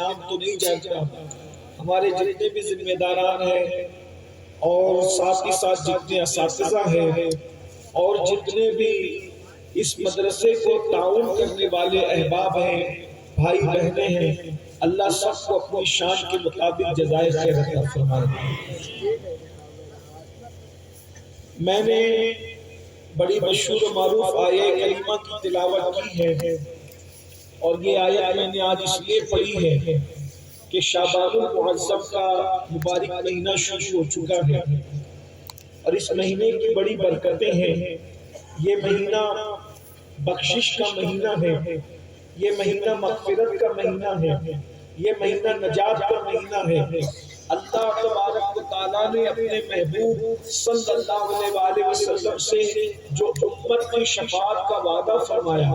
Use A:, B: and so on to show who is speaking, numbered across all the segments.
A: نام تو نہیں جانتا، ہمارے جتنے بھی ذمہ داران ہیں اور ساتھ ہی ساتھ جتنے اساتذہ ہیں اور جتنے بھی اس مدرسے کو تعاون کرنے والے احباب ہیں، بھائی بہنیں ہیں، اللہ سب کو اپنی شان کے مطابق جزائے خیر عطا فرمائے۔ میں نے بڑی مشہور و معروف آیہ کریمہ کی تلاوت کی ہے، اور یہ آیت میں نے آج اس لیے پڑھی ہے کہ شعبان المعظم کا مبارک مہینہ شروع ہو چکا ہے، اور اس مہینے کی بڑی برکتیں ہیں۔ یہ مہینہ بخشش کا مہینہ ہے، یہ مہینہ مغفرت کا مہینہ ہے، یہ مہینہ نجات کا مہینہ ہے۔ اللہ تبارک و تعالیٰ نے اپنے محبوب صلی اللہ علیہ وسلم سے جو امت کی شفاعت کا وعدہ فرمایا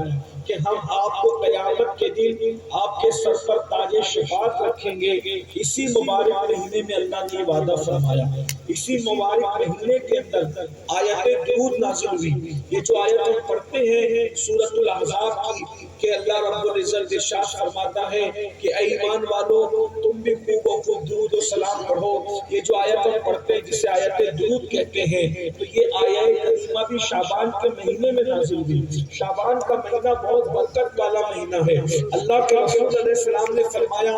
A: کہ ہم آپ کو قیامت کے دن آپ کے سر پر تاج شفاعت رکھیں گے، اسی مبارک مہینے میں اللہ نے وعدہ فرمایا۔ اسی مبارک مہینے کے اندر آیت درود نازل ہوئی۔ یہ جو آیت ہم پڑھتے ہیں سورۃ الاحزاب کی، کہ اللہ رب العزت ارشاد فرماتا ہے کہ اے ایمان والو تم بھی خوب و خوب درود و سلام پڑھو۔ یہ جو آیت ہم پڑھتے ہیں جسے آیت درود کہتے ہیں، تو یہ آیت کریمہ بھی شعبان کے مہینے میں نازل ہوئی۔ شعبان کا مہینہ بہت برکت والا مہینہ ہے۔ اللہ کے رسول علیہ السلام نے فرمایا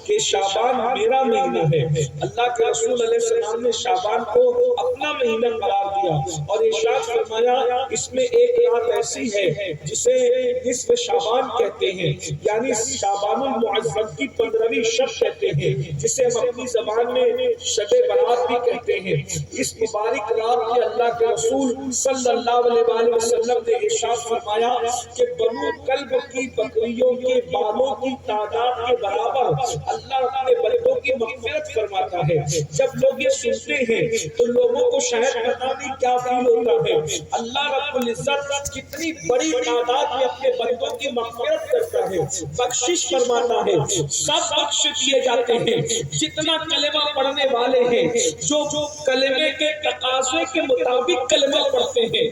A: کہ شعبان میرا مہینہ ہے۔ اللہ کے رسول علیہ السلام نے شعبان کو اپنا مہینہ قرار دیا اور ارشاد فرمایا اس میں ایک رات ایسی ہے جسے نصف شعبان کہتے ہیں، یعنی شعبان المعظم کی 15ویں شب کہتے ہیں، جسے ہم اپنی زبان میں شب برات بھی کہتے ہیں۔ اس مبارک رات کے اللہ کے رسول صلی اللہ علیہ وسلم نے ارشاد فرمایا کہ بنو کلب کی بکریوں کے بالوں کی تعداد کے برابر اللہ اپنے بندوں کی مغفرت فرماتا ہے۔ جب لوگ یہ سنتے ہیں تو لوگوں کو شاید پتہ نہیں کیا فیل ہوتا ہے۔ اللہ رب العزت کتنی بڑی تعداد میں اپنے بندوں کی مغفرت کرتا ہے، بخشش فرماتا ہے، سب بخش دیے جاتے ہیں۔ جتنا کلمہ پڑھنے والے ہیں، جو کلمے کے تقاضے کے مطابق کلمہ پڑھتے ہیں،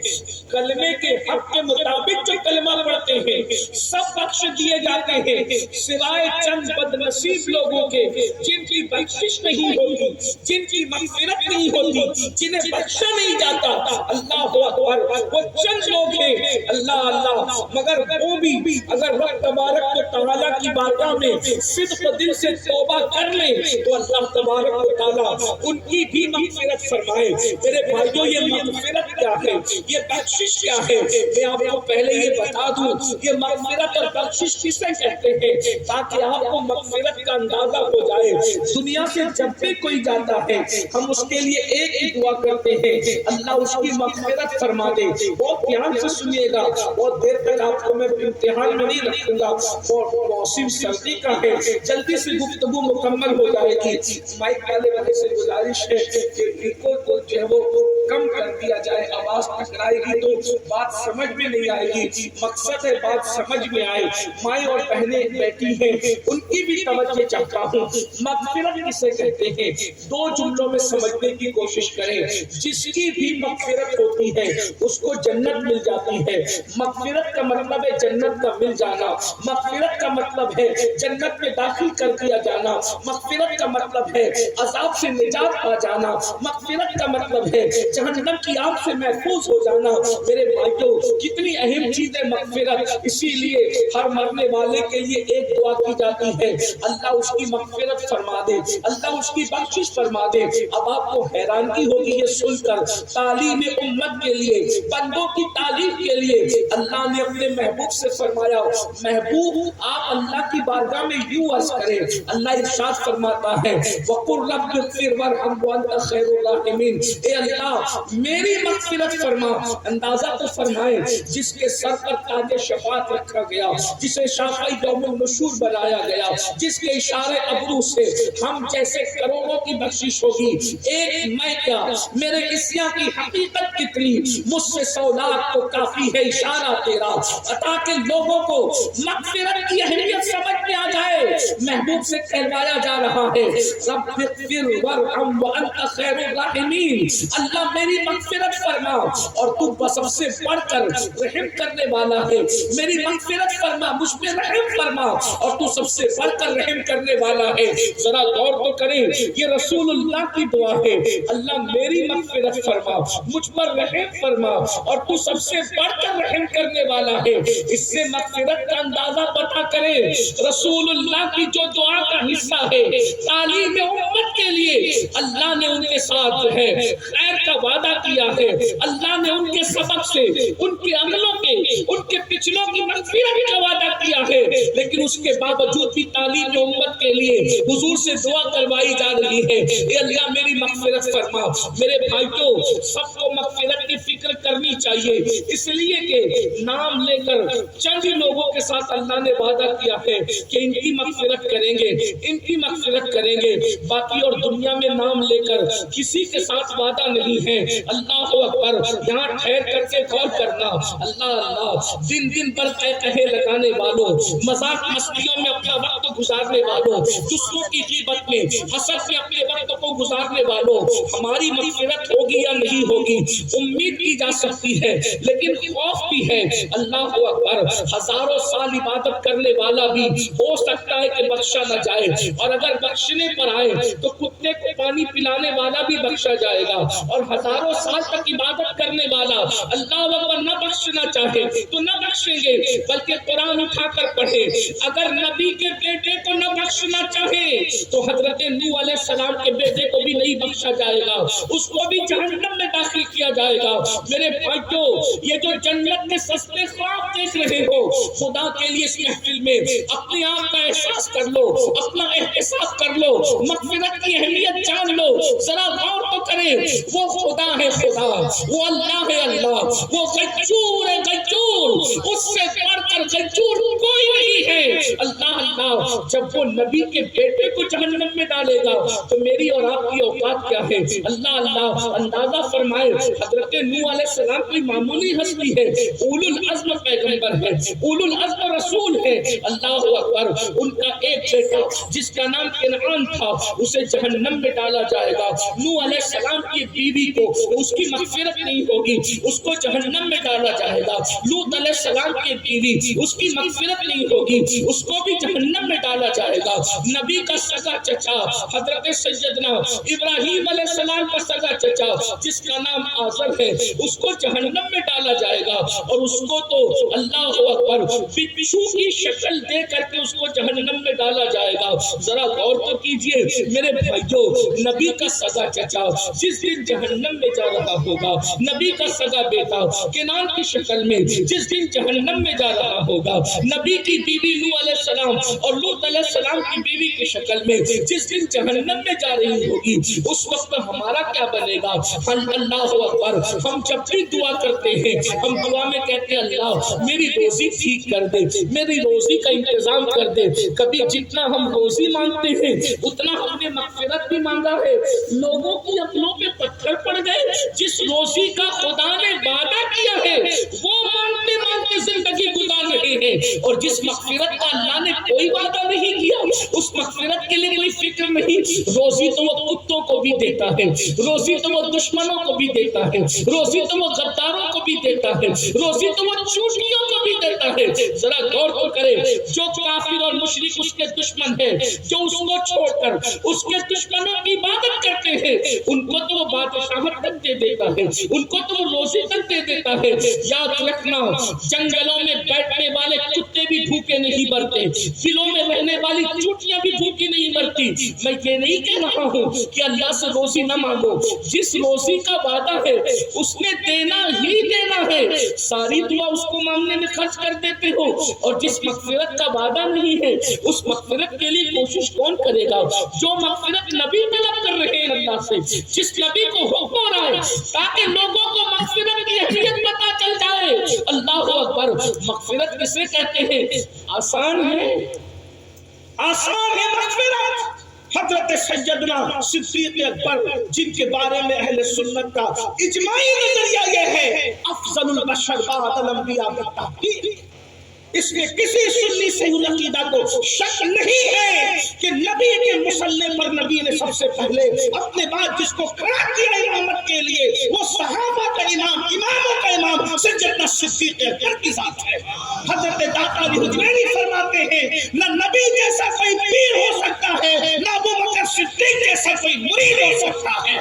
A: کلمے کے حق کے مطابق جو کلمہ پڑھتے ہیں، سب بخش دیے جاتے ہیں، سوائے چند بد نصیب لوگوں کے جن کی بخشش نہیں ہوتی، جن کی مغفرت نہیں ہوتی، جنہیں بخشا نہیں جاتا۔ اللہ اکبر، وہ چند لوگ ہیں اللہ مگر وہ بھی اگر رب تبارک و تعالیٰ کی بارگاہ میں صدق دل سے توبہ کر لیں تو اللہ تبارک و تعالیٰ ان کی بھی مغفرت فرمائے۔ میرے بھائیوں، یہ مغفرت کیا ہے، یہ بخشش کیا ہے، میں آپ کو پہلے یہ بتا دوں یہ مغفرت اور بخشش کسے کہتے ہیں، تاکہ آپ کو مغفرت کا اندازہ ہو جائے۔ دنیا سے جب بھی کوئی جاتا ہے ہم اس کے لیے ایک ہی دعا کرتے ہیں، اللہ اس کی مغفرت فرما دے۔ بہت دھیان سے سنیے گا، بہت دیر تک آپ کو میں امتحان میں نہیں رکھوں گا، اور موسم سردی کا ہے، جلدی سے گفتگو مکمل ہو جائے گی۔ مائک والے سے گزارش ہے کہ بالکل جو ہے وہ کم کر دیا جائے، آواز ٹکرائے گی تو بات سمجھ میں نہیں آئے گی۔ مقصد ہے بات سمجھ میں آئے۔ مائیں اور بہنیں بیٹھی ہیں، ان کی بھی توجہ چاہتا ہوں۔ مغفرت کسے کہتے ہیں، دو جملوں میں سمجھنے کی کوشش کریں۔ جس کی بھی مغفرت ہوتی ہے اس کو جنت مل جاتی ہے۔ مغفرت کا مطلب ہے جنت کا مل جانا، مغفرت کا مطلب ہے جنت میں داخل کر دیا جانا، مغفرت کا مطلب ہے عذاب سے نجات پا جانا، مغفرت کا مطلب ہے جہنم کی آگ سے محفوظ ہو جانا۔ میرے بھائیوں، کتنی اہم چیز ہے مغفرت، اسی لیے ہر مرنے والے کے لیے ایک دعا کی جاتی ہے، اللہ اس کی مغفرت فرما دے، اللہ اس کی بخشش فرما دے۔ اب آپ کو حیرانی ہوگی یہ سن کر، تعلیم امت کے لیے، بندوں کی تعلیم کے لیے اللہ نے اپنے محبوب سے فرمایا، محبوب آپ اللہ کی بارگاہ میں یوں عرض کریں۔ اللہ ارشاد فرماتا ہے وَقُلْ رَبِّ اغْفِرْ وَارْحَمْ وَأَنْتَ خَيْرُ الرَّاحِمِينَ، اے اللہ میری مغفرت فرما۔ اندازہ تو فرمائیں، جس کے سر پر تاج شفاعت رکھا گیا، جسے شافعی یوم النشور بنایا گیا، جس کے اشارے ابرو سے ہم جیسے کروڑوں کروڑوں کی بخشش ہوگی، ایک میں کیا میرے عصیاں کی حقیقت کتنی، مجھ سے 100 لاکھ تو کافی ہے اشارہ تیرا، تاکہ لوگوں کو مغفرت کی اہمیت سمجھ میں آ جائے۔ محبوب سے کہلوایا جا رہا ہے رب اغفر وارحم وانت خیر الراحمین، اللہ میری مغفرت فرما اور تو سب سے بڑھ کر رحم کرنے والا ہے، میری مغفرت فرما، مجھ پہ رحم فرما اور تو سب سے بڑھ کر رحم کرنے والا ہے۔ ذرا غور تو کریں، یہ رسول اللہ کی دعا ہے، اللہ میری مغفرت فرما، مجھ پر رحم فرما اور تو سب سے بڑھ کر رحم کرنے والا ہے۔ اس سے مغفرت کا اندازہ پتا کریں، رسول اللہ کی جو دعا کا حصہ ہے تعلیم امت کے لیے، اللہ نے ان کے ساتھ جو ہے خیر کا وعدہ کیا ہے، اللہ نے ان کے سبب سے ان کے اگلوں کے ان کے پچھلوں کی مغفرت کا وعدہ کیا ہے، لیکن اس کے باوجود بھی تعلیم امت کے لیے حضور سے دعا کروائی جا رہی ہے، اے اللہ میری مغفرت فرما۔ میرے بھائیوں، سب کو مغفرت کی فکر کرنی چاہیے، اس لیے کہ نام لے کر چند لوگوں کے ساتھ اللہ نے وعدہ کیا ہے کہ ان کی مغفرت کریں گے، ان کی مغفرت کریں گے، باقی اور دنیا میں نام لے کر کسی کے ساتھ وعدہ نہیں ہے۔ اللہ اکبر، یہاں ٹھہر کر کے غور کرنا، اللہ اللہ، دن دن پر کہے لگانے والوں، مذاق مستیوں میں اپنا وقت گزارنے والوں، دوسروں کی غیبت میں حسد میں اپنے وقت کو گزارنے والوں، ہماری مغفرت ہوگی یا نہیں ہوگی امید کی جا سکتی ہے، لیکن خوف بھی ہے۔ اللہ اکبر، ہزاروں سال عبادت کرنے والا بھی ہو سکتا ہے کہ بخشا نہ جائے، اور اگر بخشنے پر آئے تو کتے کو پانی پلانے والا بھی بخشا جائے گا، اور ہزاروں سال تک عبادت کرنے والا اللہ اکبر نہ بخشنا چاہے تو نہ بخشیں گے، بلکہ قرآن اٹھا کر پڑھے۔ اگر نبی کے بیٹے کو نہ بخشنا چاہے تو حضرت نوح علیہ السلام کے بیٹے کو بھی نہیں بخشا جائے گا، اس کو بھی جہنم میں داخل کیا جائے گا۔ میرے بھائیوں، یہ جو جنت کے سستے خواب دیکھ رہے ہو، خدا کے لیے اس محفل میں اپنے آپ کا احساس کر لو، اپنا احساس کر لو، مغفرت کی اہمیت جان لو، ذرا غور تو کریں، وہ خدا ہے خدا، وہ اللہ ہے اللہ، وہ غیور ہے غیور، اس سے بڑھ کر غیور کوئی نہیں ہے۔ اللہ اللہ، جب وہ نبی کے بیٹے کو جہنم میں ڈالے گا تو میری اور آپ کی اوقات کیا ہے؟ اللہ اللہ، اندازہ فرمائے، حضرت نوح علیہ السلام کوئی معمولی ہستی ہے، اولو العزم پیغمبر ہے، اولو العزم رسول ہے۔ اللہ اکبر، ان کا ایک بیٹا جس کا نام کنعان تھا اسے جہنم میں ڈالا جائے گا۔ نوح علیہ السلام کی بیوی کو اس کی مغفرت نہیں ہوگی، اس کو جہنم میں ڈالا جائے گا۔ لوط علیہ السلام کی بیوی، اس کی مغفرت نہیں ہوگی، اس کو بھی جہنم میں ڈالا جائے گا۔ نبی کا سگا چچا حضرت سیدنا ابراہیم علیہ السلام کا سگا چچا جس کا نام آزر ہے، اس کو جہنم میں ڈالا جائے گا، اور اس کو تو اللہ اکبر بچھو کی شکل دے کر کے اس کو جہنم میں ڈالا جائے گا۔ ذرا غور تو کیجئے میرے بھائیوں، نبی کا سگا چچا جس دن جہنم میں جا رہا ہوگا، نبی کا سگا بیٹا کنعان کی شکل میں جس دن جہنم میں جا رہا ہوگا، نبی کی بیوی نوح علیہ السلام اور لوط علیہ السلام کی بیوی کی شکل میں جس دن جہنم میں جا رہی ہوگی، اس وقت ہمارا کیا بنے گا؟ اللہ اکبر، ہم جب بھی دعا کرتے ہیں ہم دعا میں کہتے ہیں اللہ میری روزی ٹھیک کر دے، میری روزی کا انتظام کر دے۔ کبھی جتنا ہم روزی مانگتے ہیں اتنا ہم نے مغفرت بھی مانگا ہے۔ لوگوں کی عقلوں پہ پتھر پڑ گئے، جس روزی کا خدا نے وعدہ کیا ہے وہ مانگتے مانگتے زندگی گزار رہے ہیں، اور جس مغفرت کا اللہ نے کوئی وعدہ نہیں کیا اس مغفرت کے لیے کوئی فکر نہیں۔ روزی تو وہ کتوں کو بھی دیتا ہے، روزی تو وہ دشمنوں کو بھی دیتا ہے، روزی تو وہ غداروں کو بھی دیتا ہے، روزی تو وہ چوٹیوں کو بھی دیتا ہے۔ ذرا غور تو کرے، جو کافر اور مشرک اس کے دشمن ہے، جو اس کو چھوڑ کر اس کے دشمنوں کی عبادت کرتے ہیں، ان کو تو وہ بادشاہت تک دے دیتا ہے، ان کو تو وہ روزی تک دے دیتا ہے۔ یاد رکھنا، جنگلوں میں بیٹھنے والے کتے بھی بھوکے نہیں مرتے، دلوں میں رہنے والی چوٹیاں بھی بھوکی نہیں مرتی۔ میں یہ نہیں کہہ رہا ہوں کہ اللہ سے روزی نہ مانگو، جس روزی کا وعدہ ہے اس نے دینا ہی دینا ہے، ساری دعا اس کو مانگنے میں خرچ کر دیتے ہو، اور جس مغفرت کا وعدہ نہیں ہے اس مغفرت کے لیے کوشش کون کرے گا؟ جو مغفرت نبی طلب کر رہے ہیں اللہ سے، جس نبی کو حکم ہو رہا ہے تاکہ لوگوں کو مغفرت کی اہمیت پتہ چل جائے۔ اللہ اکبر، مغفرت کسے کہتے ہیں؟ آسان ہے، آسان ہے مغفرت، حضرت سیدنا صدیق اکبر جن کے بارے میں اہل سنت کا اجماعی نظریہ یہ ہے افضل البشر بعد الانبیاء بالتحقیق، اس میں کسی سنی صحیح عقیدہ کو شک نہیں ہے کہ نبی کے مسلح پر نبی نے سب سے پہلے اپنے بعد جس کو کھڑا کیا امامت کے لیے وہ صحابہ کا امام، اماموں کا امام سیدنا صدیق اکبر کی ذات ہے۔ حضرت داتا علی حجویری فرماتے ہیں نہ نبی جیسا کوئی پیر ہو سکتا ہے، نہ ابوبکر صدیق جیسا کوئی مرید ہو سکتا ہے۔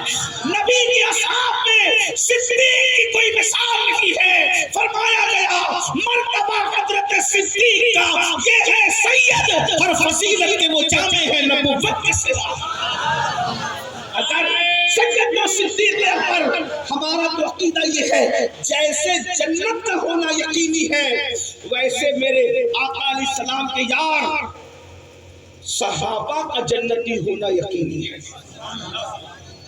A: نبی کی اصحاب میں صدیق کی کوئی مثال نہیں ہے۔ فرمایا گیا مرتبہ حضرت صدیق کا یہ ہے سید اور فضیلت کے وہ جامع ہے نبوت کے سوا۔ اگر سیدنا صدیق اکبر، ہمارا تو عقیدہ یہ ہے جیسے جنت کا ہونا یقینی ہے ویسے میرے آقا علیہ السلام کے یار صحابہ کا جنتی ہونا یقینی ہے۔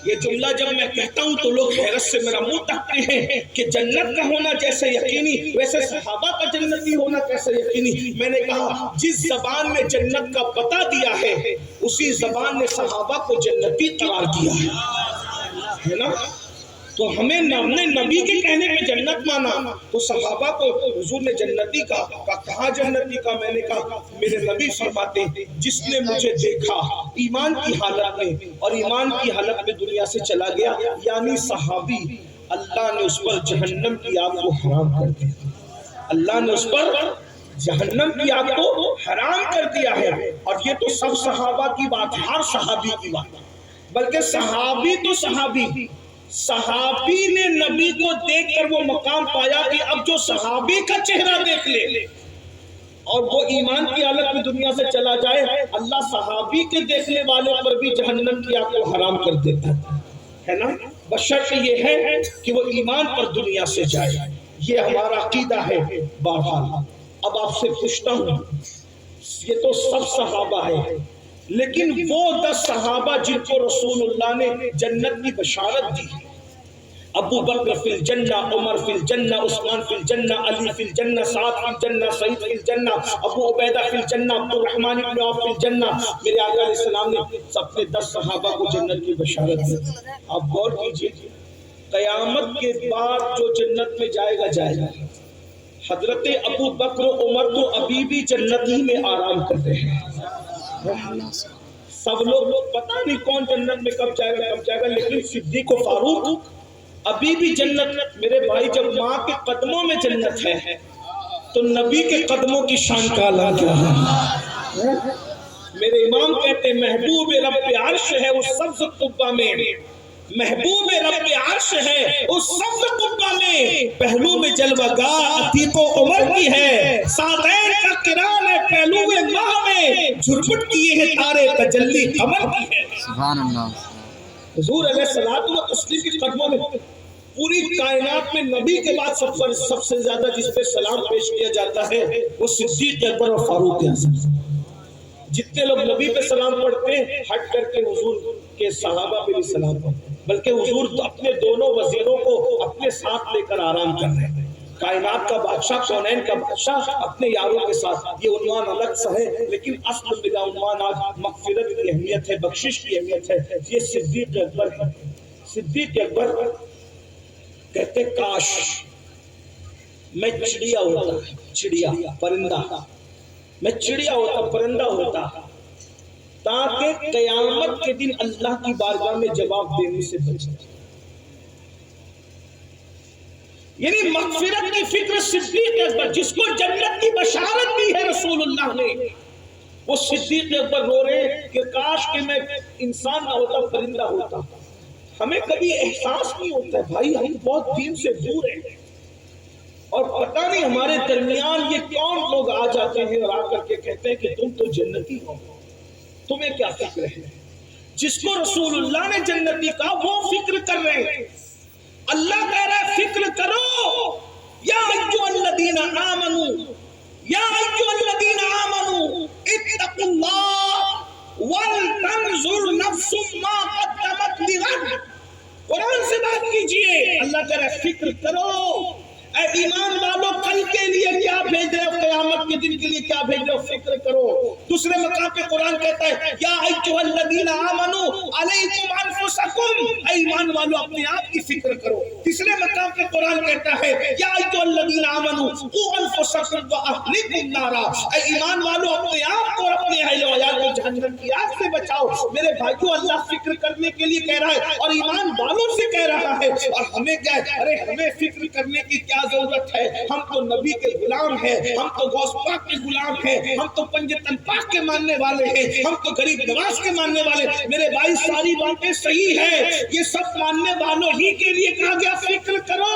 A: یہ جملہ جب میں کہتا ہوں تو لوگ حیرت سے میرا منہ تکتے ہیں کہ جنت کا ہونا جیسے یقینی ویسے صحابہ کا جنتی ہونا کیسے یقینی۔ میں نے کہا جس زبان نے جنت کا پتہ دیا ہے اسی زبان نے صحابہ کو جنتی قرار دیا ہے نا۔ تو ہمیں نے نبی کے کہنے پہ جنت مانا تو صحابہ کو حضور نے جنتی کہا جنتی کا۔ میں نے کہا میرے نبی فرماتے جس نے مجھے دیکھا ایمان کی حالت میں اور ایمان کی حالت میں دنیا سے چلا گیا یعنی صحابی، اللہ نے اس پر جہنم کی آگ کو حرام کر دیا۔ اللہ نے اس پر جہنم کی آگ کو حرام کر دیا ہے۔ اور یہ تو سب صحابہ کی بات ہے، ہر صحابی کی بات، بلکہ صحابی تو صحابی نے نبی کو دیکھ کر وہ مقام پایا کہ اب جو صحابی کا چہرہ دیکھ لے اور وہ ایمان کی حالت میں دنیا سے چلا جائے اللہ صحابی کے دیکھنے والے پر بھی جہنم کی آگ کو حرام کر دیتا ہے نا، بشرط یہ ہے کہ وہ ایمان پر دنیا سے جائے۔ یہ ہمارا عقیدہ ہے۔ بہرحال اب آپ سے پوچھتا ہوں، یہ تو سب صحابہ ہے لیکن وہ 10 صحابہ جن کو رسول اللہ نے جنت کی بشارت دی، ابو بکر فی الجنہ، عمر فی الجنہ، عثمان فی الجنہ، علی فی الجنہ، سعد فی الجنہ، سعید فی الجنہ، ابو عبیدہ فی الجنہ، عبد الرحمن بن عوف فی الجنہ۔ میرے آقا علیہ السلام نے اپنے 10 صحابہ کو جنت کی بشارت دی۔ آپ غور کیجئے قیامت کے بعد جو جنت میں جائے گا حضرت ابو بکر و عمر تو ابھی بھی جنت ہی میں آرام کر رہے ہیں۔ سب لوگ پتہ نہیں کون جنت میں کب جائے گا لیکن صدیق و فاروق ابھی بھی جنت۔ میرے بھائی جب ماں کے قدموں میں جنت ہے تو نبی کے قدموں کی شان کا اعلان کیا ہے۔ میرے امام کہتے ہیں محبوب رب عرش ہے اس سبز قبہ میں، محبوب رب عرش ہے اس سبز قبہ میں، پہلو میں جلوہ گاہ عتیق و عمر کی ہے، ساتین کا کران ہے پہلو ماہ میں، جھرپٹ کیے ہیں تارے تجلی قمر کی ہے۔
B: سبحان اللہ۔
A: حضور علیہ الصلوۃ والتسلیم کی قدموں میں پوری کائنات میں نبی کے بعد سب سے زیادہ جس پہ سلام پیش کیا جاتا ہے وہ صدیق اکبر اور فاروق اعظم۔ جتنے لوگ نبی پہ سلام پڑھتے ہیں ہٹ کر کے حضور کے صحابہ پہ بھی سلام پڑھتے ہیں، بلکہ حضور اپنے دونوں وزیروں کو اپنے ساتھ لے کر آرام کر رہے ہیں۔ کائنات کا بادشاہ، کونین کا بادشاہ اپنے یاروں کے ساتھ، یہ عنوان الگ سا ہے لیکن اصل بلا عنوان آج مغفرت کی اہمیت ہے، بخشش کی اہمیت ہے۔ یہ صدیق اکبر ہے۔ صدیق اکبر کہتے کاش میں چڑیا ہوتا، چڑیا پرندہ، میں چڑیا ہوتا پرندہ ہوتا تاکہ قیامت کے دن اللہ کی بارگاہ میں جواب دینے سے بچے۔ یعنی مغفرت کی فکر صدیق اکبر جس کو جنت کی بشارت دی ہے رسول اللہ نے، وہ صدیق اکبر رو رہے کہ کاش کہ میں انسان نہ ہوتا پرندہ ہوتا۔ ہمیں کبھی احساس نہیں ہوتا ہے بھائی ہم بہت دین سے دور ہیں اور پتہ نہیں ہمارے درمیان یہ کون لوگ آ جاتے ہیں اور آ کر کے کہتے ہیں کہ تم تو جنتی ہو، تمہیں کیا فکر ہے۔ جس کو رسول اللہ نے جنتی کہا وہ فکر کر رہے ہیں۔ اللہ کہہ رہا ہے فکر کرو یا ایھا الذین آمنوا، یا ایھا الذین آمنوا اتقوا اللہ ولتنظر نفس ما قدمت لغد۔ قرآن سے بات کیجئے، اللہ کہہ رہا ہے فکر کرو اے ایمان والو کل کے لیے کیا بھیج رہے ہو، قیامت کے دن کے لیے کیا بھیج رہے ہو، فکر کرو۔ دوسرے مقام پہ قرآن کہتا ہے یا ایھا الذین الذین آمنوا علیکم انفسکم، اے ایمان والو اپنے آپ کی فکر کرو۔ تیسرے مقام پہ قرآن کہتا ہے یا ایھا الذین آمنوا قوا انفسکم واہلیکم نارا، اے ایمان والو اپنے آپ کو اور اپنے اہل و عیال کو جہنم کی آگ سے بچاؤ۔ میرے بھائیو اللہ فکر کرنے کے لیے کہہ رہا ہے اور ایمان والوں سے کہہ رہا ہے، اور ہمیں کیا ہے؟ ارے ہمیں فکر کرنے کی کیا ضرورت ہے؟ ہم تو نبی کے غلام ہیں، ہم تو غوث پاک کے غلام ہیں، ہم تو پنجتن پاک کے ماننے والے ہیں، ہم تو غریب نواز کے ماننے والے۔ میرے بھائی ساری باتیں صحیح ہے، یہ سب ماننے والوں ہی کے لیے کہا گیا فکر کرو،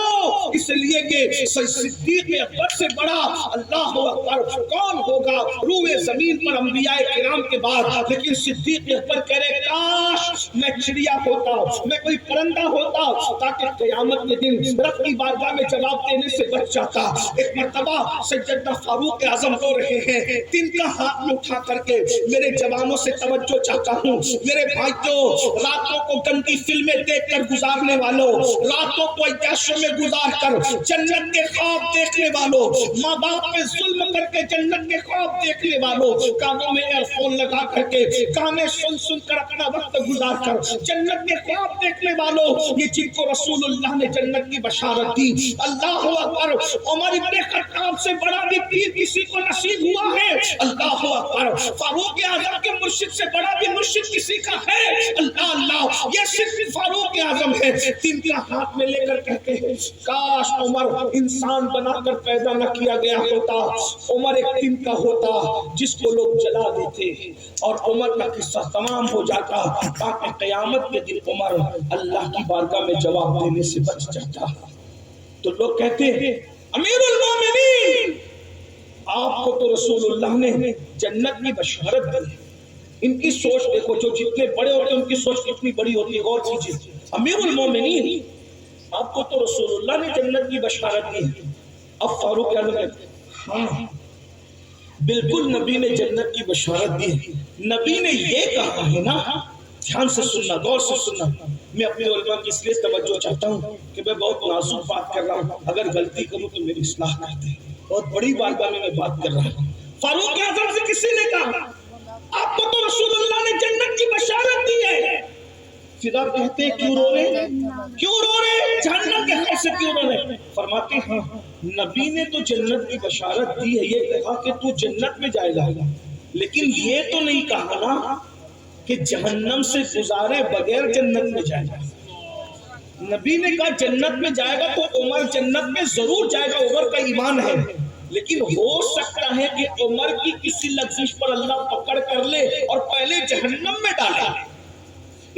A: اس لیے کہ صدیق اکبر سے بڑا اللہ اکبر کون ہوگا روئے زمین پر انبیاء کرام کے بعد؟ لیکن صدیق اکبر کہہ رہے کاش میں چڑیا ہوتا، میں کوئی پرندہ ہوتا، تاکہ قیامت کے دن رب کی بارگاہ میں جواب دینے سے بچ جاتا۔ ایک مرتبہ سیدنا فاروق اعظم رو رہے ہیں، تن کا ہاتھ میں اٹھا کر کے میرے جوانوں سے توجہ چاہتا ہوں، میرے بھائیوں راتوں کو گندی فلمیں دیکھ کر گزارنے والوں، راتوں کو عیاشیوں میں گزار کر جنت کے خواب دیکھنے والوں، ماں باپ پہ ظلم کر کے جنت کے خواب دیکھنے والوں، کانوں میں ایئر فون لگا کر کے گانے سن سن کر اپنا وقت گزار کر جنت کے خواب دیکھنے والوں، یہ جن کو رسول اللہ نے جنت کی بشارت دی۔ اللہ اکبر، عمر ابن خطاب سے بڑا بھی پیر کسی کو نصیب ہوا ہے۔ اللہ اکبر، فاروق اعظم کے مرشد سے بڑا بھی مرشد کسی کا ہے۔ اللہ اللہ، یہ صرف فاروق اعظم ہے۔ تین کا ہاتھ میں لے کر کہتے ہیں کاش عمر انسان بنا کر پیدا نہ کیا گیا ہوتا، عمر ایک دن کا ہوتا جس کو لوگ جلا دیتے اور عمر کا قصہ تمام ہو جاتا، تاکہ قیامت کے دن عمر اللہ کی بارگاہ میں جواب دینے سے بچ جاتا۔ تو لوگ کہتے ہیں امیر المومنین، آپ کو تو رسول اللہ نے جنت کی بشارت دی۔ ان کی سوچ دیکھو، جو جتنے بڑے ہوتے ہیں ان کی سوچ کتنی بڑی ہوتی ہے، غور کیجیے۔ امیر المومنین، آپ کو تو رسول اللہ نے جنت کی بشارت دی۔ اب فاروق اعظم کہتے ہیں ہاں بالکل نبی نے جنت کی بشارت دی، نبی نے یہ کہا ہے نا۔ دھیان سے سننا، غور سے سننا، میں اپنے علماء کی اس لیے توجہ چاہتا ہوں کہ میں بہت نازک بات کر رہا ہوں، اگر غلطی کروں تو میری اصلاح کر دیں، بہت بڑی بارگاہ میں بات کر رہا ہوں۔ فاروق اعظم سے کسی نے کہا آپ کو تو رسول اللہ نے جنت کی بشارت دی ہے، پھر آپ کہتے ہیں کیوں رو رہے، کیوں رو رہے، جہنم کے خوف سے کیوں رو رہے؟ فرماتے ہیں نبی نے تو جنت کی بشارت دی ہے، یہ کہا کہ تو جنت میں جائے گا، لیکن یہ تو نہیں کہا نا کہ جہنم سے گزارے بغیر جنت میں جائے گا۔ نبی نے کہا جنت میں جائے گا تو عمر جنت میں ضرور جائے گا، عمر کا ایمان ہے، لیکن ہو سکتا ہے کہ عمر کی کسی لغزش پر اللہ پکڑ کر لے اور پہلے جہنم میں ڈالے۔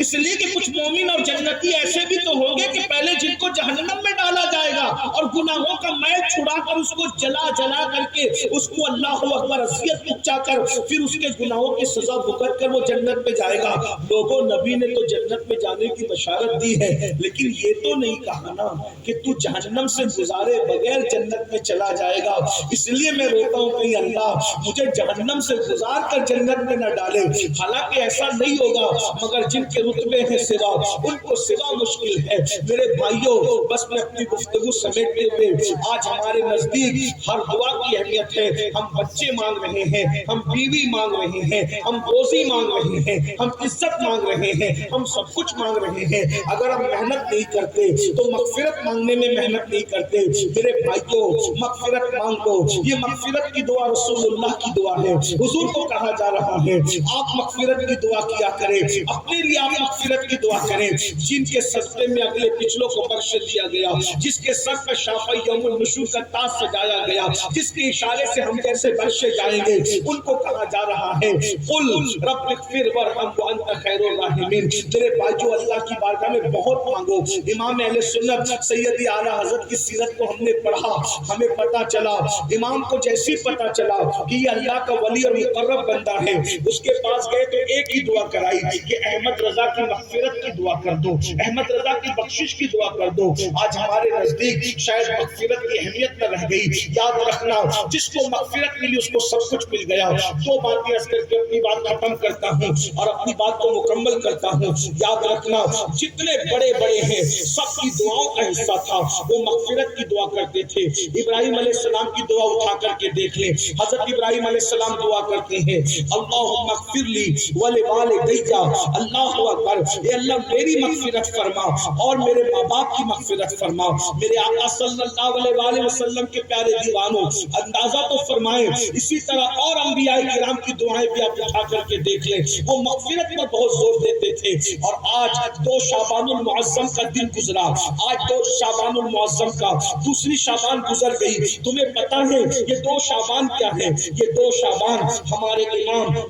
A: اس لیے کہ کچھ مومن اور جنتی ایسے بھی تو ہوں گے کہ پہلے جن کو جہنم میں ڈالا جائے گا اور گناہوں کا میل چھڑا کر اس کو جلا جلا کر کے اس کو اللہ اکبر اذیت پہنچا کر پھر اس کے گناہوں کی سزا بھگت کر وہ جنت میں جائے گا۔ لوگوں نبی نے تو جنت میں جانے کی بشارت دی ہے، لیکن یہ تو نہیں کہا نا کہ تو جہنم سے گزارے بغیر جنت میں چلا جائے گا۔ اس لیے میں روتا ہوں کہ اللہ مجھے جہنم سے گزار کر جنت میں نہ ڈالے۔ حالانکہ ایسا نہیں ہوگا، مگر جن کے رتبے ہیں سوا ان کو سوا مشکل ہے۔ میرے بھائیوں بس میں اپنی گفتگو سمیٹتے ہوئے، آج ہمارے نزدیک ہر دعا کی اہمیت ہے۔ ہم بچے مانگ رہے ہیں، ہم بیوی مانگ رہے ہیں، ہم روزی مانگ رہے ہیں، ہم عزت مانگ رہے ہیں، ہم سب کچھ مانگ رہے ہیں۔ اگر ہم محنت نہیں کرتے تو مغفرت مانگنے میں محنت نہیں کرتے۔ میرے بھائیوں مغفرت مانگو، یہ مغفرت کی دعا رسول اللہ کی دعا ہے، حضور کو کہا جا رہا ہے آپ مغفرت کی دعا کیا کریں، اپنے لیے آپ مغفرت کی دعا کریں۔ جن کے صدقے میں اگلے پچھلوں کو بخش دیا گیا، جس کے سر پر شافعی یوم النشور کا تاج سجایا گیا، جس کے اشارے سے ہم جیسے بخشے جائیں گے، ان کو کہا جا رہا ہے قل رب اغفر وارحم وانت خیر الراحمین۔ میرے بھائیو اللہ کی بارگاہ میں بہت مانگو۔ امام اہل سنت سیدی اعلیٰ حضرت کی سیرت کو ہم نے پڑھا، ہمیں پتہ چلا، امام کو جیسی پتہ چلا کہ یہ اللہ کا ولی اور مقرب بندہ ہے، اس کے پاس گئے تو ایک ہی دعا کرائی کہ احمد رضا رضا کی مغفرت کی دعا کر دو، احمد رضا کی بخشش کی دعا کر دو۔ آج ہمارے نزدیک شاید مغفرت کی اہمیت نہ رہ گئی۔ یاد رکھنا جس کو مغفرت ملی اس کو سب کچھ مل گیا۔ دو باتیں عرض کر کے اپنی بات ختم کرتا ہوں اور اپنی بات کو مکمل کرتا ہوں۔ یاد رکھنا جتنے بڑے بڑے ہیں سب کی دعاؤں کا حصہ تھا، وہ مغفرت کی دعا کرتے تھے۔ ابراہیم علیہ السلام کی دعا اٹھا کر کے دیکھ لیں، حضرت ابراہیم علیہ السلام دعا کرتے ہیں اللہم اغفر لی ولوالدی، اللہ اکبر، اے اللہ میری مغفرت فرما اور میرے ماں باپ کی مغفرت فرما۔ میرے آقا صلی اللہ علیہ وآلہ وسلم کے پیارے دیوانوں اندازہ تو فرمائیں، اسی طرح اور انبیاء کرام کی دعائیں بھی آپ اٹھا کر کے دیکھ لیں، وہ مغفرت پر بہت زور دیتے تھے۔ اور آج 2 شعبان المعظم کا دن گزرا، آج 2 شعبان المعظم کا دوسری شعبان گزر گئی۔ تمہیں پتا ہے یہ 2 شعبان کیا ہے؟ یہ 2 شعبان ہمارے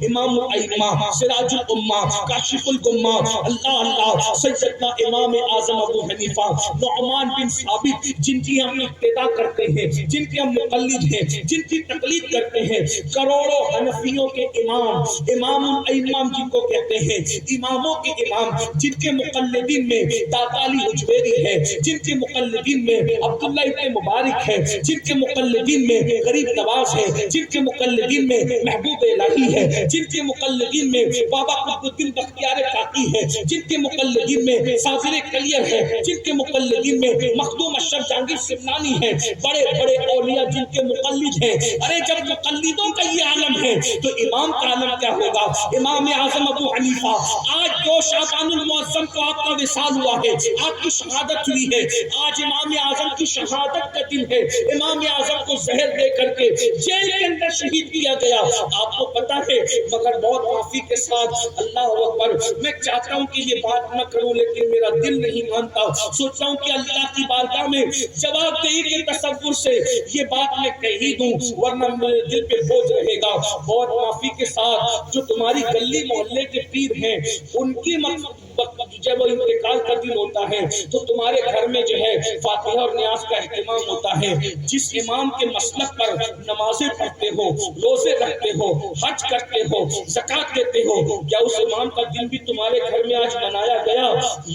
A: امام الائمہ، سراج الامہ، کاشف الغمہ، اللہ اللہ، سیدنا امام اعظم ابو حنیفہ نعمان بن ثابت، جن کی ہم اقتدا کرتے ہیں، جن کے ہم مقلد ہیں، جن کی تقلید کرتے ہیں، کروڑوں حنفیوں کے امام الائمہ جن کو کہتے ہیں، اماموں کے امام، جن کے مقلدین میں داتا علی حجویری ہے، جن کے مقلدین میں عبداللہ ابن مبارک ہے، جن کے مقلدین میں غریب نواز ہے، جن کے مقلدین میں محبوب الہی ہے، جن کے مقلدین میں بابا قطب الدین بختیار کاکی ہے، جن کے مقلدین میں صابر کلیر ہے، جن کے مقلدین میں مخدوم اشرف جہانگیر سمنانی ہے، بڑے بڑے اولیاء جن کے مقلد ہیں۔ ارے جب مقلدوں کا یہ عالم ہے تو امام کا عالم کیا ہوگا؟ امام اعظم ابو حنیفہ، آج 2 شعبان المعظم کو آپ کا وصال ہوا ہے، آپ کی شہادت ہوئی ہے، آج امام اعظم کی شہادت کا دن ہے۔ امام اعظم کو زہر دے کر کے جیل کے اندر شہید کیا گیا، آپ کو پتا ہے، مگر بہت معافی کے ساتھ اللہ اکبر، میں چاہتا ہوں کہ یہ بات نہ کروں لیکن میرا دل نہیں مانتا، سوچتا ہوں کہ اللہ کی بارگاہ میں جواب دہی کے تصور سے یہ بات میں کہہ ہی دوں ورنہ میرے دل پہ بوجھ رہے گا۔ بہت معافی کے ساتھ جو تمہاری گلی محلے کے پیر ہیں ان کی جب وہ انتقال کا دن ہوتا ہے تو تمہارے گھر میں جو ہے فاتحہ اور نیاز کا اہتمام ہوتا ہے۔ جس امام کے مسلک پر نمازیں پڑھتے ہو، روزے رکھتے ہو، حج کرتے ہو، زکوٰۃ دیتے ہو، کیا اس امام کا دن بھی تمہارے گھر میں آج منایا گیا؟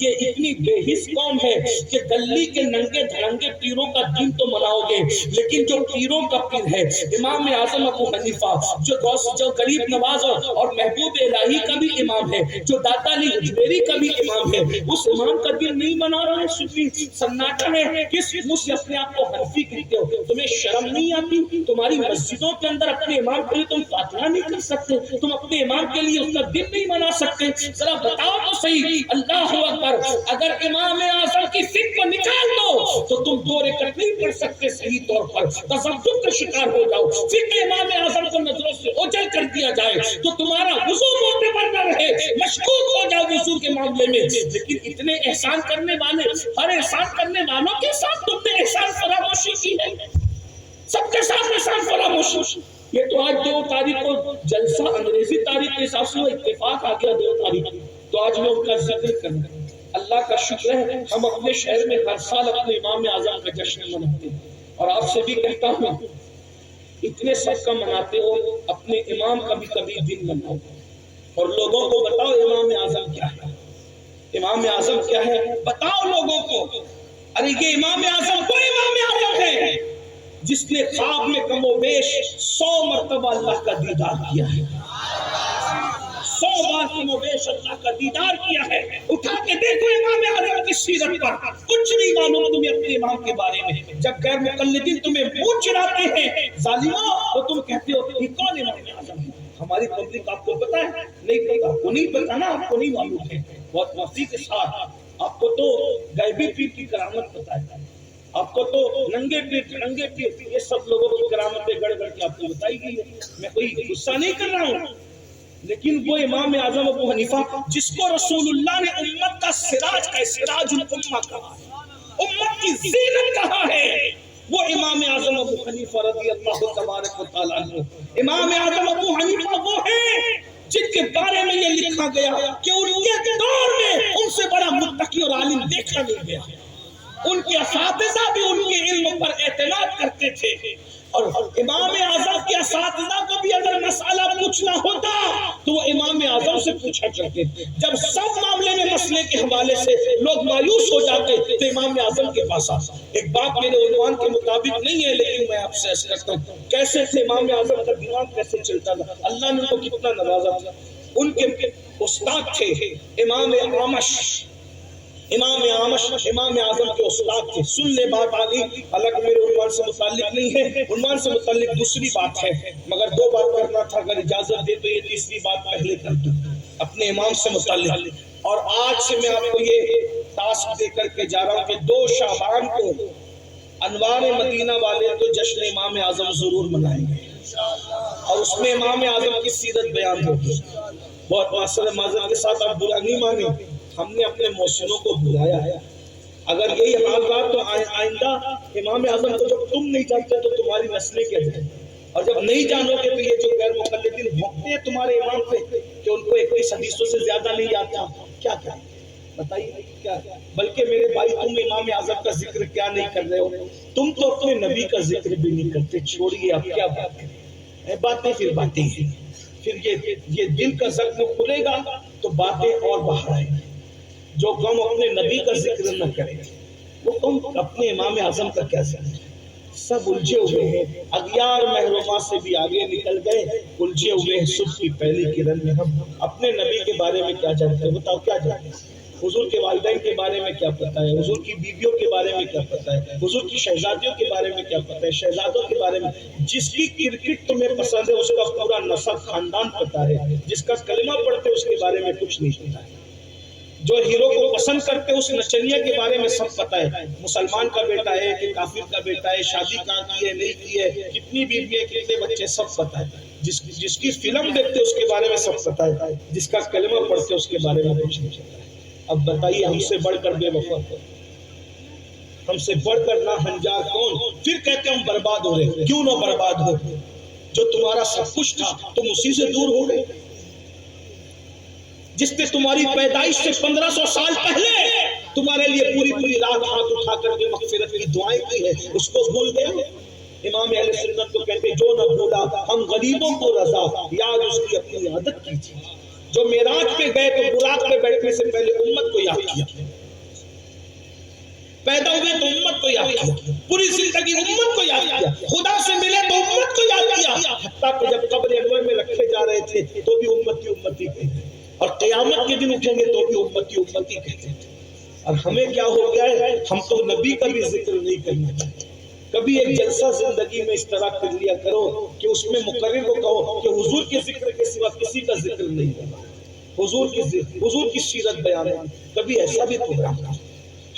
A: یہ اتنی بے حس قوم ہے کہ گلی کے ننگے دھڑنگے پیروں کا دن تو مناؤ گے لیکن جو پیروں کا پیر ہے امام اعظم ابو حنیفہ، جو غریب نواز اور محبوب الہی کا بھی امام ہے، جو داتا علی حجویری کا بھی امام ہے، اس امام کا دن نہیں منا رہا ہے صوفی، سناٹا ہے۔ کس منہ سے اپنے آپ کو حنفی کہتے ہو؟ تمہیں شرم نہیں آتی؟ تمہاری مسجدوں کے اندر اپنے امام کے لیے تم فاتحہ نہیں کر سکتے؟ تم اپنے امام کے لیے اس کا دن نہیں منا سکتے؟ ذرا بتاؤ تو صحیح۔ اللہ اکبر، اگر امام اعظم کی فکر کو نکال دو تو تم 2 رکعت نہیں پڑھ سکتے صحیح طور پر، تذبذب کا شکار ہو جاؤ۔ فکر امام اعظم کو نظروں سے اوجھل کر دیا جائے تو تمہارا وضو معتبر نہ رہے، مشکوک ہو جاؤ وضو کے معاملے میں۔ لیکن اتنے احسان کرنے والے، ہر احسان کرنے والوں کے ساتھ تم نے احسان فراموشی کی ہے، سب کے ساتھ احسان فراموشی۔ یہ تو آج 2 تاریخ کو جلسہ انگریزی تاریخ کے حساب سے وہ اتفاق آ گیا 2 تاریخ، تو آج میں ان کا ذکر کروں۔ اللہ کا شکر ہے ہم اپنے شہر میں ہر سال اپنے امام اعظم کا جشن مناتے ہیں، اور آپ سے بھی کہتا ہوں اتنے سب کا مناتے ہو اپنے امام کا بھی کبھی دن مناؤ اور لوگوں کو بتاؤ امام اعظم کیا ہے، امام اعظم کیا ہے بتاؤ لوگوں کو۔ ارے یہ امام اعظم وہ امام اعظم ہے جس نے خواب میں کم و بیش 100 مرتبہ اللہ کا دیدار کیا ہے، 100 بار کم و بیش اللہ کا دیدار کیا ہے۔ اٹھا کے دیکھو امام اعظم کی سیرت پر، کچھ نہیں معلوم تمہیں اپنے امام کے بارے میں۔ جب غیر مقلدین تمہیں منہ چڑھاتے ہیں ظالموں تو تم کہتے ہو یہ کون امام اعظم ہے؟ ہماری پبلک آپ کو پتا ہے؟ نہیں پتا، آپ کو نہیں پتا نا، آپ کو نہیں معلوم ہے۔ بہت معافی کے ساتھ آپ کو تو غیبی پیر کی کرامت پتا ہے، آپ کو تو ننگے پیر یہ سب لوگوں کی کرامتیں گڑ گڑ کے آپ کو بتائی گئی ہے۔ میں کوئی غصہ نہیں کر رہا ہوں، لیکن وہ امام اعظم ابو حنیفہ جس کو رسول اللہ نے امت کا سراج کا سراج الامہ کہا ہے، امت کی زینت کہا ہے، وہ امام اعظم ابو حنیفہ رضی اللہ تبارک و تعالیٰ عنہ۔ امام اعظم ابو حنیفہ وہ ہیں جن کے بارے میں یہ لکھا گیا کہ ان کے دور میں ان سے بڑا متقی اور عالم دیکھا نہیں گیا، ان کے اساتذہ بھی ان کے علم پر اعتماد کرتے تھے۔ اور امام اعظم کے اساتذہ کو بھی اگر مسئلہ پوچھنا ہوتا تو وہ امام اعظم سے پوچھا کرتے تھے. جب سب معاملے میں مسئلے کے حوالے سے لوگ مایوس ہو جاتے تو امام اعظم کے پاس آتا. ایک بات میرے عنوان کے مطابق نہیں ہے لیکن میں آپ سے عرض کرتا ہوں کیسے تھے امام اعظم کا دماغ کیسے چلتا تھا. اللہ نے ان کو کتنا نوازا تھا. ان کے استاد تھے امام اعمش. امام اعظم کے استاد تھے. سن لے بات آگئی الگ میرے عنوان سے متعلق نہیں ہے, عنوان سے متعلق دوسری بات ہے مگر دو بات کرنا تھا. اگر اجازت دے تو یہ تیسری بات پہلے کر دوں اپنے امام سے متعلق. اور آج سے میں آپ کو یہ ٹاسک دے کر کے جا رہا ہوں کہ 2 شعبان کو انوار مدینہ والے تو جشن امام اعظم ضرور منائیں گے اور اس میں امام اعظم کی سیرت بیان ہوگی. بہت معذرت کے ساتھ آپ برا نہیں مانیں, ہم نے اپنے محسنوں کو بلایا ہے. اگر یہی حال رہا تو آئندہ امام اعظم کو جب تم نہیں جانتے تو تمہاری نسلیں کیا جائیں, اور جب نہیں جانو گے تو یہ جو غیر مقلدین بھوکتے ہیں تمہارے امام پہ کہ ان کو 21 حدیثوں سے زیادہ نہیں آتا, کیا بتائیے کیا. بلکہ میرے بھائی تم امام اعظم کا ذکر کیا نہیں کر رہے ہو, تم تو اپنے نبی کا ذکر بھی نہیں کرتے. چھوڑیے اب کیا بات ہے, باتیں پھر باتیں ہیں. پھر یہ دل کا زخم کھلے گا تو باتیں اور باہر آئیں گی. جو قوم اپنے نبی کا ذکر نہ کرے وہ قوم اپنے امام اعظم کا کیا ذکر. سب الجھے ہوئے ہیں, اغیار محرومہ سے بھی آگے نکل گئے, الجھے ہوئے ہیں صبح کی پہلی کرن میں. ہم اپنے نبی کے بارے میں کیا جانتے ہیں, بتاؤ کیا جانتے ہیں؟ حضور کے والدین کے بارے میں کیا پتہ ہے, حضور کی بیویوں کے بارے میں کیا پتہ ہے, حضور کی شہزادیوں کے بارے میں کیا پتہ ہے, شہزادوں کے بارے میں. جس کی کرکٹ تمہیں پسند ہے اس کا پورا نسب خاندان پتہ ہے, جس کا کلمہ پڑھتے اس کے بارے میں کچھ نہیں پتہ ہے, جو ہیرو کو پسند کرتے اس نچنیا کے بارے میں سب پتہ ہے. مسلمان کا بیٹا ہے کہ کافر کا بیٹا ہے, شادی کہاں کی ہے نہیں کی ہے, کتنی بیوی ہے کتنے بچے, سب پتہ ہے. جس کی فلم دیکھتے اس کے بارے میں سب پتہ ہے, جس کا کلمہ پڑھتے اس کے بارے میں کچھ نہیں پتہ ہے. اب بتائیے ہم سے بڑھ کر بے وفا کون, ہم سے بڑھ کر ناہنجار کون؟ پھر کہتے ہم برباد ہو رہے. کیوں نہ برباد ہو, جو تمہارا سب کچھ تھا تم اسی سے دور ہو گئے. جس نے تمہاری پیدائش سے 1500 سال پہلے تمہارے لیے پوری رات ہاتھ اٹھا کر کے مغفرت کی دعائیں کی ہے, اس کو بھول گئے. امام اہل سنت کو کہتے جو نہ بھولا ہم غریبوں کو رضا, یاد اس کی اپنی عادت کیجیے. جو معراج پہ گئے تو براق پہ بیٹھنے سے پہلے امت کو یاد کیا, پیدا ہوئے تو امت کو یاد کیا, پوری زندگی امت کو یاد کیا, خدا سے ملے تو امت کو یاد کیا. حتیٰ کہ جب قبر انور میں رکھے جا رہے تھے تو بھی امتی کہتے, اور قیامت کے دن اٹھیں گے تو بھی امتی کہتے تھے. اور ہمیں کیا ہو گیا ہے, ہم تو نبی کا بھی ذکر نہیں کرنا چاہتے. کبھی ایک جلسہ زندگی میں اس طرح کر لیا کرو کہ اس میں مقرر کو کہو کہ حضور کے ذکر کے سوا کسی کا ذکر نہیں کرنا, حضور کی سیرت بیان ہے. کبھی ایسا بھی پروگرام کرو.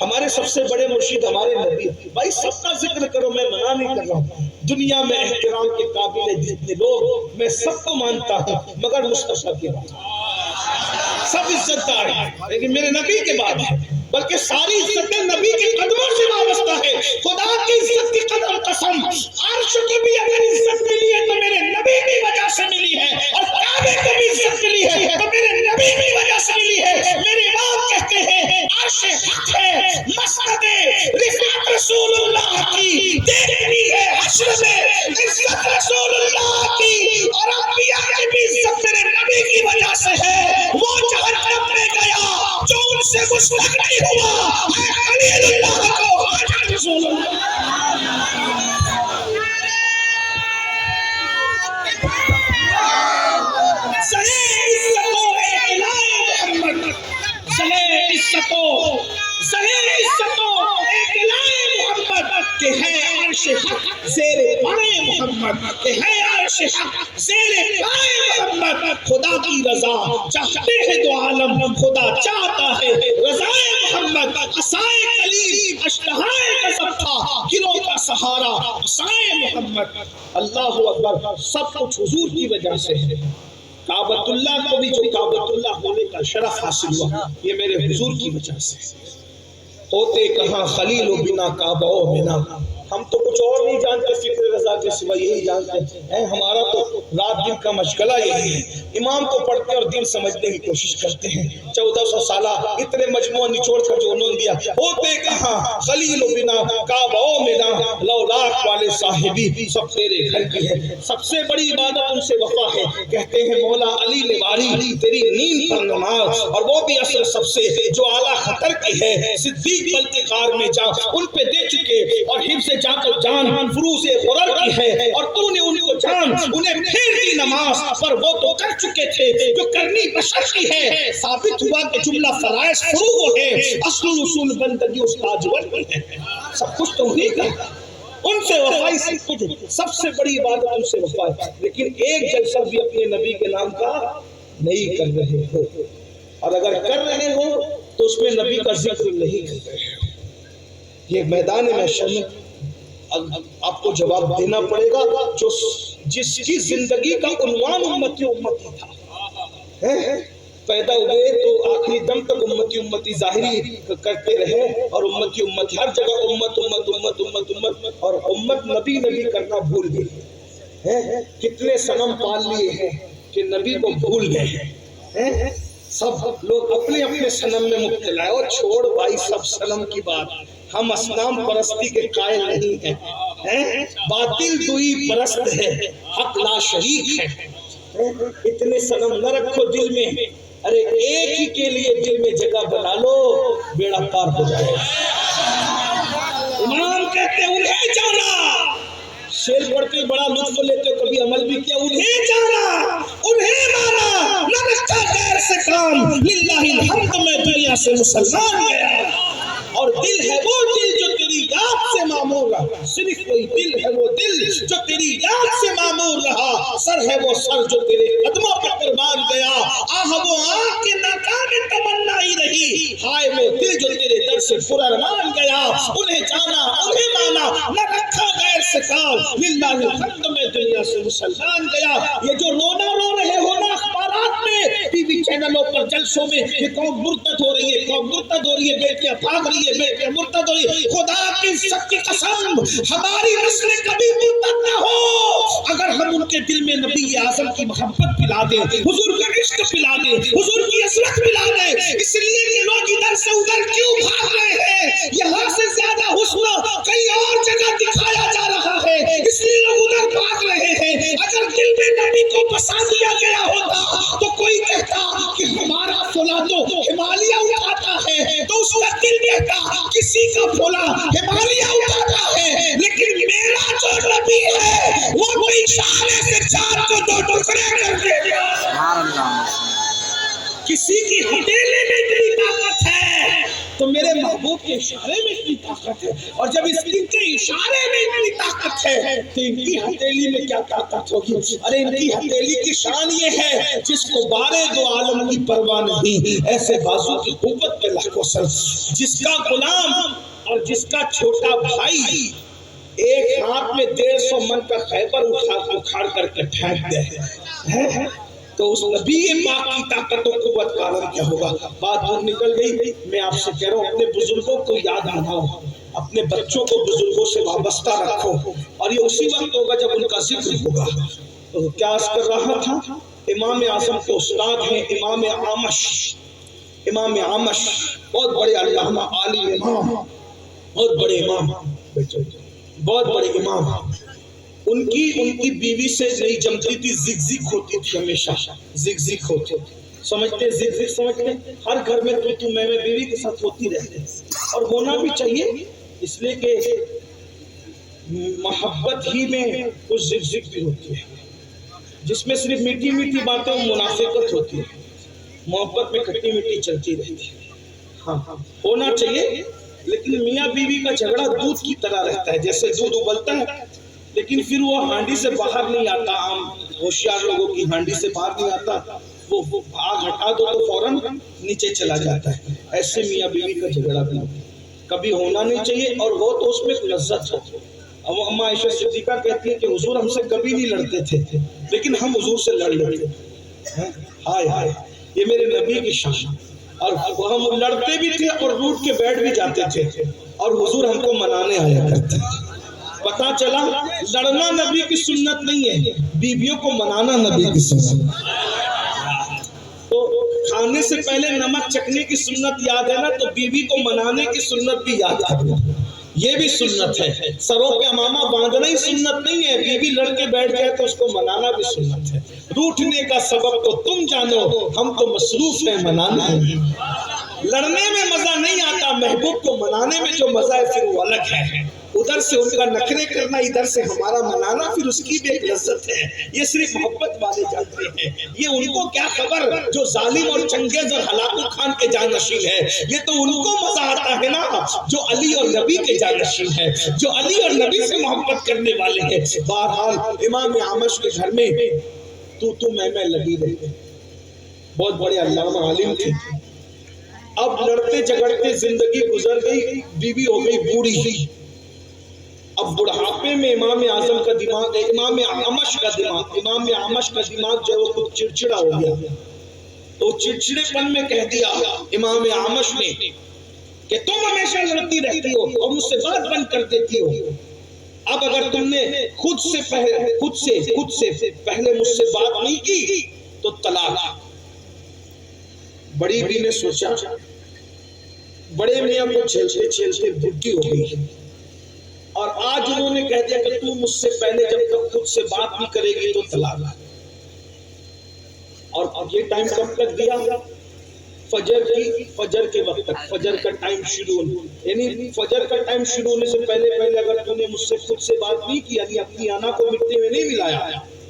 A: ہمارے سب سے بڑے مرشد ہمارے نبی, بھائی سب کا ذکر کرو, میں منع نہیں کر رہا ہوں. دنیا میں احترام کے قابل جتنے لوگ میں سب کو مانتا ہوں مگر مصطفیٰ کے بعد سب عزت دار ہیں, لیکن میرے نبی کے بعد ہے, بلکہ ساری عزت نبی کے قدموں سے وابستہ ہے. خدا کی عزت کی قدم قسم, عرش کو بھی اگر عزت ملی ہے تو میرے نبی کی وجہ سے ملی ہے, اور کعبے کو بھی عزت ملی ہے تو میرے نبی کی وجہ سے ملی ہے. میرے امام کہتے ہیں عرش حق ہے, مسند رفعت رسول اللہ کی, دیکھنی ہے حشر میں عزت رسول اللہ کی, اور انبیاء کی بھی عزت میرے نبی کی وجہ سے ہے. وہ جہنم میں گیا جو ان سے مستغنی ہوا, اے خلیل اللہ کو حضرت رسول اللہ. کہ ہے عرش حق زیر پائے محمد, کہ ہے عرش حق زیر پائے محمد. خدا کی رضا چاہتے ہیں دو عالم, خدا چاہتا ہے رضائے محمد. عصائے کلیم اشتہائے غضب تھا, گروہ کا سہارا عصائے محمد. اللہ اکبر, سب کچھ حضور کی وجہ سے ہے. کعبۃ اللہ کو بھی جو کعبۃ اللہ ہونے کا شرف حاصل ہوا یہ میرے حضور کی وجہ سے. ہوتے کہاں خلیل و بنا کعبہ و منا, ہم تو کچھ اور نہیں جانتے فکر رضا کے سوا یہی جانتے ہیں. ہمارا تو رات دن کا مشغلہ یہی ہے. امام کو پڑھتے اور دین سمجھنے کی کوشش کرتے ہیں. 1400 سالہ اتنے مجموعہ نچوڑ کر جو انہوں نے دیا ہوتے کہاں خلیل و بنا کعبہ و منا لولاک والے صاحبی سب تیرے گھر کی ہے. سب سے بڑی عبادت ان سے وفا ہے. کہتے ہیں مولا علی نواری تیری نیند پر نماز اور وہ بھی اصل سب سے جو اعلیٰ خطر کی ہے. صدیق بلکہ غار میں جا ان پہ دے چکے اور حفظ جا کر جان فروز غرر کی ہے اور تو نے ان کو جان انہیں پھر دی نماز پر وہ تو کر چکے تھے جو کرنی بشر کی ہے. ثابت ہوا کہ جملہ فرائض فروغ ہے اصل اصول بندگی اس تاجور کی ہے. سب کچھ تو نہیں کا ان سے وفائی سب کچھ سب سے بڑی عبادت ان سے وفائی. لیکن ایک جلسہ بھی اپنے نبی کے نام کا نہیں کر رہے ہو اور اگر کر رہے ہو تو اس میں نبی کا ذکر نہیں کر رہے ہو. یہ میدان محشر میں آپ کو جواب دینا پڑے گا. جو جس کی زندگی کا عنوان امتی امتی تھا پیدا ہوئے تو آخری دم تک امتی امتی ظاہری کرتے رہے اور امتی امتی ہر جگہ امت امت امت امت امت اور امت نبی نبی کرنا بھول گئی. کتنے صنم پال لیے ہیں کہ نبی کو بھول گئے ہیں. سب لوگ اپنے اپنے صنم میں مبتلا ہے. اور چھوڑ بھائی سب صنم کی بات. ہم اصنام پرستی کے قائل نہیں ہیں. باطل دوئی پرست ہے حق لا شریک ہے. اتنے صنم نہ رکھو دل میں. ارے ایک ہی کے لیے دل میں جگہ بنا لو بیڑا پار ہو جائے. امام کہتے ہیں انہیں جانا. شیر پڑھ کے بڑا لطف لیتے کبھی عمل بھی کیا. انہیں جانا انہیں مانا نہ رکھا غیر سے کام للہ الحمد میں دنیا سے مسلمان گیا. اور دل ہے وہ دل جو تیری یاد سے معمور رہا. صرف کوئی دل ہے وہ دل جو تیری یاد سے معمور رہا. سر ہے وہ سر جو تیرے قدموں پہ قربان گیا. آہ وہ آنکھ کے ناکام تمنا ہی رہی. ہائے وہ دل جو تیرے در سے پرارمان گیا. انہیں جانا انہیں مانا نہ رکھا غیر سے کام للہ الحمد میں دنیا سے مسلمان گیا. یہ جو رونا رو رہے ہو نا اخبارات میں ٹی وی چینلوں پر جلسوں میں کہ قوم مرتد ہو رہی ہے قوم مرتد ہو رہی ہے بیٹیاں بھاگ رہی ہے بیٹیاں مرتد ہو رہی ہے. خدا کی سب کی قسم ہماری نسل کبھی مرتد نہ ہو اگر ہم ان کے دل میں نبی اعظم کی محبت پلا دیں حضور کا عشق پلا دیں حضور کی عظمت پلا دیں. اس لیے کہ لوگ ادھر سے ادھر کیوں بھاگ رہے ہیں. یہاں سے زیادہ حسن کئی اور جگہ دکھایا جا رہا ہے اس لیے لوگ ادھر بھاگ رہے ہیں. اگر دل میں نبی کو بسا دیا گیا ہوتا تو کوئی کہتا کہ ہمارا فلاں تو ہمالیہ اٹھاتا ہے تو اس کا دل کہتا کسی کا فلاں ہمالیہ اٹھاتا ہے. لیکن میرا جو نبی ہے وہ کوئی اشارے سے چار کو دو ٹکڑے کر دے گا. کسی کی ہتھیلی میں اتنی طاقت ہے تو میرے محبوب کے اشارے میں اتنی طاقت ہے. اور جب اس کے اشارے میں اتنی طاقت ہے تو ان کی ہتھیلی میں کیا طاقت ہوگی. ارے ان کی ہتھیلی کی شان یہ ہے جس کو بارے دو عالم کی پرواہ نہیں ایسے بازو کی قوت پہ لاکھوں سر. جس کا غلام اور جس کا چھوٹا بھائی ایک ہاتھ میں 150 من کا خیبر اکھاڑ کر کے پھینک دے تو اس نبی پاک کی طاقت و قوت کا عالم کیا ہوگا. بات دور نکل گئی. میں آپ سے کہہ رہا ہوں اپنے بزرگوں کو یاد آنا اپنے بچوں کو بزرگوں سے وابستہ رکھو اور یہ اسی وقت ہوگا جب ان کا ذکر ہوگا. تو کیا عرض کر رہا تھا. امام اعظم کے استاد ہیں امام اعمش. امام اعمش بہت بڑے علامہ عالی امام بہت بڑے امام بہت بڑے امام. ان کی بیوی سے نہیں جمتی تھی. زگ ہوتی تھی ہمیشہ زگ ہوتی تھی. سمجھتے زگ سمجھتے ہر گھر میں تو میں بیوی کے ساتھ ہوتی رہتے اور ہونا بھی چاہیے اس لیے کہ محبت ہی میں کچھ زگ بھی ہوتی ہے جس میں صرف میٹھی میٹھی باتیں منافقت ہوتی ہے. محبت میں کھٹی میٹھی چلتی رہتی ہے. ہاں ہونا چاہیے لیکن میاں بیوی کا جھگڑا دودھ کی طرح رہتا ہے. جیسے دودھ ابلتا ہے لیکن پھر وہ ہانڈی سے باہر نہیں آتا. عام ہوشیار لوگوں کی ہانڈی سے باہر نہیں آتا. وہ آگ ہٹا دو تو فوراً نیچے چلا جاتا ہے. ایسے میاں بیوی کا جھگڑا بھی کبھی ہونا نہیں چاہیے اور وہ تو اس میں لذت ہو. اماں عائشہ صدیقہ کہتی ہے کہ حضور ہم سے کبھی نہیں لڑتے تھے لیکن ہم حضور سے لڑ لیتے. ہائے ہائے یہ میرے نبی کی شان. اور ہم لڑتے بھی تھے اور روٹ کے بیٹھ بھی جاتے تھے اور حضور ہم کو منانے آیا کرتے. پتا چلا لڑنا نبی کی سنت نہیں ہے، بیویوں کو منانا نبی کی سنت۔ تو کھانے سے پہلے نمک چکھنے کی سنت یاد ہے نا، تو بیوی کو منانے کی سنت بھی یاد کرو، یہ بھی سنت ہے۔ سروں پہ امامہ باندھنا ہی سنت نہیں ہے، بیوی لڑ کے بیٹھ جائے تو اس کو منانا بھی سنت ہے۔ روٹھنے کا سبب تو تم جانو، ہم تو مصروف ہیں منانا ہے۔ لڑنے میں مزہ نہیں آتا، محبوب کو منانے میں جو مزہ ہے پھر وہ الگ ہے۔ ادھر سے ان کا نخرے کرنا، ادھر سے ہمارا منانا، پھر اس کی بھی ایک لذت ہے۔ یہ صرف محبت والے جانتے ہیں، یہ ان کو کیا خبر جو ظالم اور چنگیز اور ہلاکو خان کے جانشین ہے، یہ تو ان کو مزہ آتا ہے نا جو علی اور نبی کے جانشین ہے، جو علی اور نبی سے محبت کرنے والے ہیں۔ بہرحال امام اعمش کے گھر میں تو میں لگی رہی، بہت بڑے علامہ عالم تھے۔ اب لڑتے جھگڑتے زندگی گزر گئی، بیوی ہو گئی بوڑھی۔ اب بڑھاپے میں امام اعظم کا دماغ، امام اعمش کا دماغ جو ہے وہ کچھ چڑچڑا ہو گیا، تو چڑچڑے پن میں کہہ دیا امام اعمش نے کہ تم ہمیشہ لڑتی رہتی ہو اور مجھ سے بات بند کر دیتی ہو، اب اگر تم نے خود سے پہلے مجھ سے بات نہیں کی تو طلاق۔ بڑی بھی نے سوچا، بڑے میاں کو چھیلتے چھیلتے بڈھی ہو گئی، اور آج انہوں نے کہہ دیا کہ تو مجھ سے پہلے جب تک خود سے بات نہیں کرے گی تو طلاق۔ اور یہ ٹائم کب تک دیا؟ فجر کے وقت تک، فجر کا ٹائم شروع ہونے، یعنی فجر کا ٹائم شروع ہونے سے پہلے اگر تو نے مجھ سے خود سے بات نہیں کی، یعنی اپنی آنا کو مٹی میں نہیں ملایا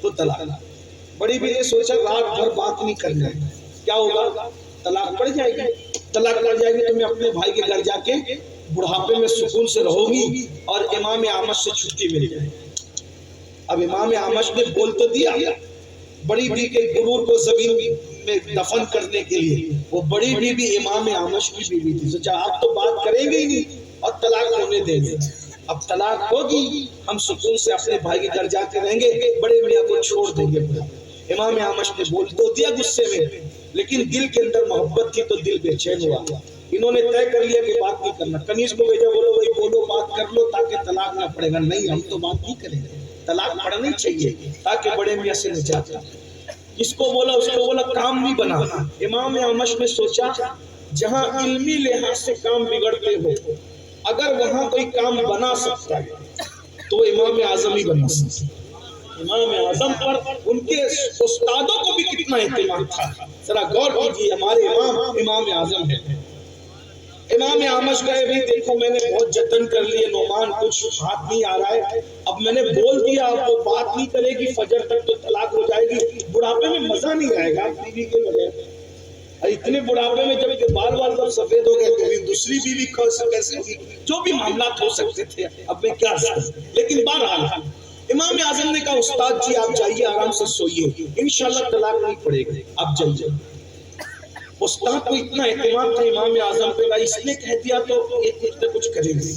A: تو طلاق۔ بڑی بھی نے سوچا رات بھر بات نہیں کرنا ہے، کیا ہوگا؟ طلاق پڑ جائے گی۔ طلاق پڑ جائے گی تو میں اپنے بھائی کے گھر جا کے بڑھاپے میں سکون سے رہو گی اور امام اعمش سے چھٹی مل جائے۔ اب امام اعمش نے بول تو دیا، بڑی بی کے غرور کو زمین میں دفن کرنے کے لیے، وہ بڑی بی بھی امام اعمش کی بیوی تھی، سوچا آپ تو بات کریں گے ہی نہیں اور طلاق ہونے دیں گے۔ اب طلاق ہوگی، ہم سکون سے اپنے بھائی کے گھر جا کے رہیں گے، بڑے میاں کو چھوڑ دیں گے۔ امام اعمش نے بول تو دیا غصے میں، لیکن دل کے اندر محبت تھی تو دل بے چین ہوا۔ انہوں نے طے کر لیا کہ بات نہیں کرنا، کنیز کو بھیجا، بولو بھائی بولو بات کر لو تاکہ طلاق نہ پڑے گا۔ نہیں، ہم تو بات نہیں کریں گے، طلاق پڑھنی چاہیے تاکہ بڑے میاں سے نجات ملے۔ اس کو بولا کام نہیں بنا۔ امام اعمش نے سوچا جہاں علمی لحاظ سے کام بگڑتے ہو، اگر وہاں کوئی کام بنا سکتا ہے تو امام اعظم ہی بنا سکتا ہے۔ امام اعظم پر ان کے استادوں کو بھی کتنا اعتماد تھا، ذرا غور کیجیے، ہمارے امام اعظم ہے۔ امام اعمش کہے بھی دیکھو میں نے بہت جتن کر لیے، نعمان کچھ ہاتھ نہیں آ رہا ہے، اب میں نے بول دیا اب وہ بات نہیں کرے گی فجر تک تو طلاق ہو جائے گی، بڑھاپے میں مزہ نہیں آئے گا بیوی کے بغیر۔ اتنے بڑھاپے میں جب کہ بال بال سب سفید ہو گئے تو دوسری بیوی کیسے ہوگی؟ جو بھی معاملات ہو سکتے تھے، اب میں کیا سکتا۔ لیکن بہرحال امام اعظم نے کہا استاد جی آپ جائیے آرام سے سوئیے، انشاءاللہ طلاق نہیں پڑے گی، آپ جائیے۔ استاد کو اتنا اعتماد تھا امام اعظم پہ، اس نے کہہ دیا تو ایک کچھ نہ کچھ کریں گے۔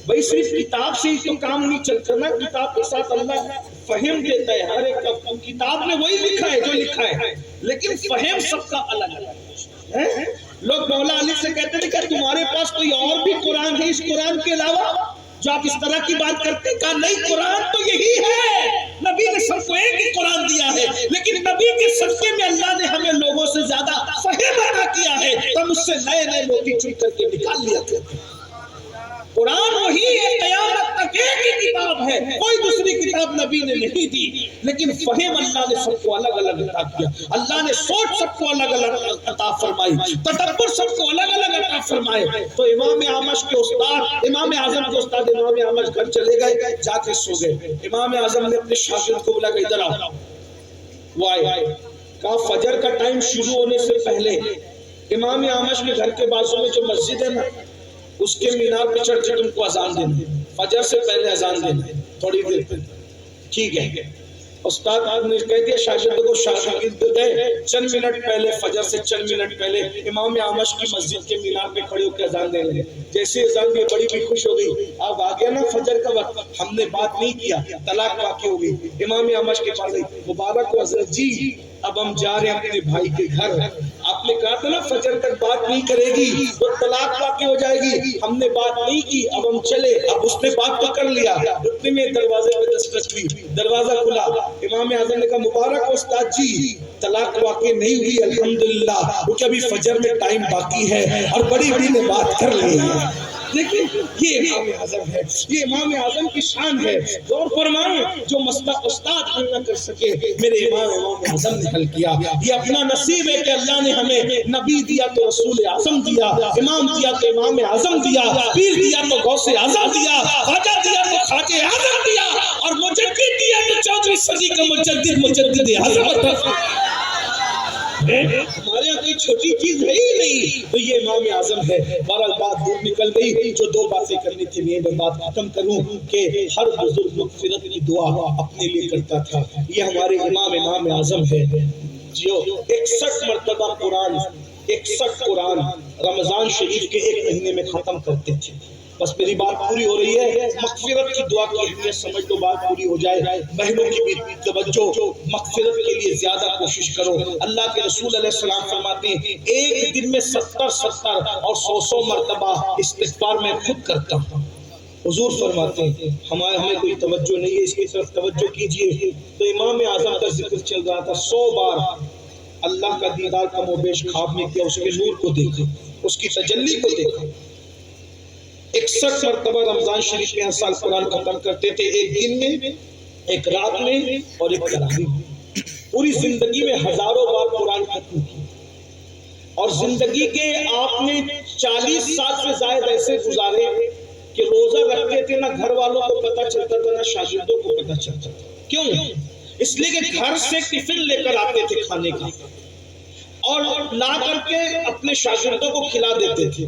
A: بھائی صرف کتاب سے ہی تو کام نہیں چلتا نا، کتاب کے ساتھ اللہ فہم دیتا ہے ہر ایک کا۔ کتاب میں وہی لکھا ہے جو لکھا ہے، لیکن فہم سب کا الگ ہے۔ لوگ مولا علی سے کہتے ہیں کہ تمہارے پاس کوئی اور بھی قرآن ہے اس قرآن کے علاوہ جو آپ اس طرح کی بات کرتے ہیں؟ کہا نہیں، قرآن تو یہی ہے، نبی نے سب کو ایک ہی قرآن دیا ہے، لیکن نبی کے صدقے میں اللہ نے ہمیں لوگوں سے زیادہ فہم عطا کیا ہے، تو ہم اس سے نئے نئے موتی چن کر کے نکال لیا کرتے ہیں۔ قرآن وہی ہے، قیامت تک ایک ہی کتاب ہے، کوئی دوسری کتاب نبی نے نہیں دی، لیکن فہم اللہ نے سب کو الگ الگ عطا کیا۔ اللہ نے سوچ سب کو الگ الگ عطا فرمائی، تدبر سب کو الگ الگ عطا فرمائے۔ تو امام اعمش کے استاد، امام اعظم کے استاد امام اعمش گھر چلے گئے، جا کے سو گئے۔ امام اعظم نے اپنے شاگرد کو بلا کے ادھر آؤ، وہ آئے، کہا فجر کا ٹائم شروع ہونے سے پہلے امام اعمش کے گھر کے بازو میں جو مسجد ہے نا، اس کے مینار پہ چڑھ کے تم کو اذان دینا ہے، فجر سے پہلے اذان دینا ہے، تھوڑی دیر پہ۔ ٹھیک ہے، استاد نے کہہ دیا شاگرد کو، شاگرد گئے چند منٹ پہلے، فجر سے چند منٹ پہلے امام اعمش کی مسجد کے مینار پہ کھڑے ہو کے اذان دے لگے۔ جیسے اذان دی بڑی بھی خوش ہو گئی، اب آ گیا نا فجر کا وقت، ہم نے بات نہیں کیا، طلاق واقع ہو گئی۔ امام اعمش کے پاس گئی، مبارک ہو حضرت جی، اب ہم جا رہے ہیں اپنے بھائی کے گھر، آپ نے کہا تھا نا فجر تک بات نہیں کرے گی وہ طلاق واقع ہو جائے گی، ہم نے بات نہیں کی، اب ہم چلے، اب اس نے بات تو کر لیا، اتنے میں دروازے پہ دستک ہوئی، دروازہ کھلا، امام اعظم نے کہا مبارک استاد جی طلاق واقع نہیں ہوئی الحمدللہ، کیونکہ ابھی فجر میں ٹائم باقی ہے اور بڑی بڑی نے بات کر لی ہے۔ لیکن یہ امام اعظم ہے، یہ امام اعظم کی شان ہے۔ غور فرمائیں جو مسئلہ استاد حل نہ کر سکے میرے امام اعظم نے حل کیا۔ یہ اپنا نصیب ہے کہ اللہ نے ہمیں نبی دیا تو رسول اعظم دیا، امام دیا تو امام اعظم دیا، پیر دیا تو غوث اعظم دیا، خواجہ دیا تو خواجہ اعظم دیا، اور مجدد دیا تو 14ویں صدی کا مجدد اعظم۔ ہمارے یہاں کوئی چھوٹی چیز ہے ہی نہیں، تو یہ امام اعظم ہے۔ بہرحال بات دور نکل گئی، جو دو باتیں کرنی تھی میں بات ختم کروں کہ ہر بزرگ مغفرت کی دعا اپنے لیے کرتا تھا۔ یہ ہمارے امام اعظم ہے جو 61 مرتبہ قرآن 61 قرآن رمضان شریف کے ایک مہینے میں ختم کرتے تھے۔ بس میری بات پوری ہو رہی ہے، مغفرت کی دعا کی اہمیت سمجھ لو، بات پوری ہو جائے۔ بہنوں کی بھی توجہ، مغفرت کے لیے زیادہ کوشش کرو۔ اللہ کے رسول علیہ السلام فرماتے ہیں ایک دن میں 70 اور 100 مرتبہ استغفار میں خود کرتا ہوں۔ حضور فرماتے ہیں ہمیں کوئی توجہ نہیں ہے، اس کی طرف توجہ کیجئے۔ تو امام اعظم کا ذکر چل رہا تھا، 100 بار اللہ کا دیدار کم و بیش خواب میں کیا، اس کے نور کو دیکھا، اس کی تجلی کو دیکھا۔ 61 مرتبہ رمضان شریف میں ہر سال قرآن ختم کرتے تھے، ایک دن میں، ایک رات میں اور ایک تراویح میں۔ پوری زندگی میں ہزاروں بار قرآن ختم کی، اور زندگی کے آپ نے 40 سال سے زائد ایسے گزارے کہ روزہ رکھتے تھے، نہ گھر والوں کو پتہ چلتا تھا، نہ شاگردوں کو پتہ چلتا تھا۔ کیوں؟ اس لیے کہ گھر سے ٹفن لے کر آتے تھے کھانے کا، اور لا کر کے اپنے شاگردوں کو کھلا دیتے تھے۔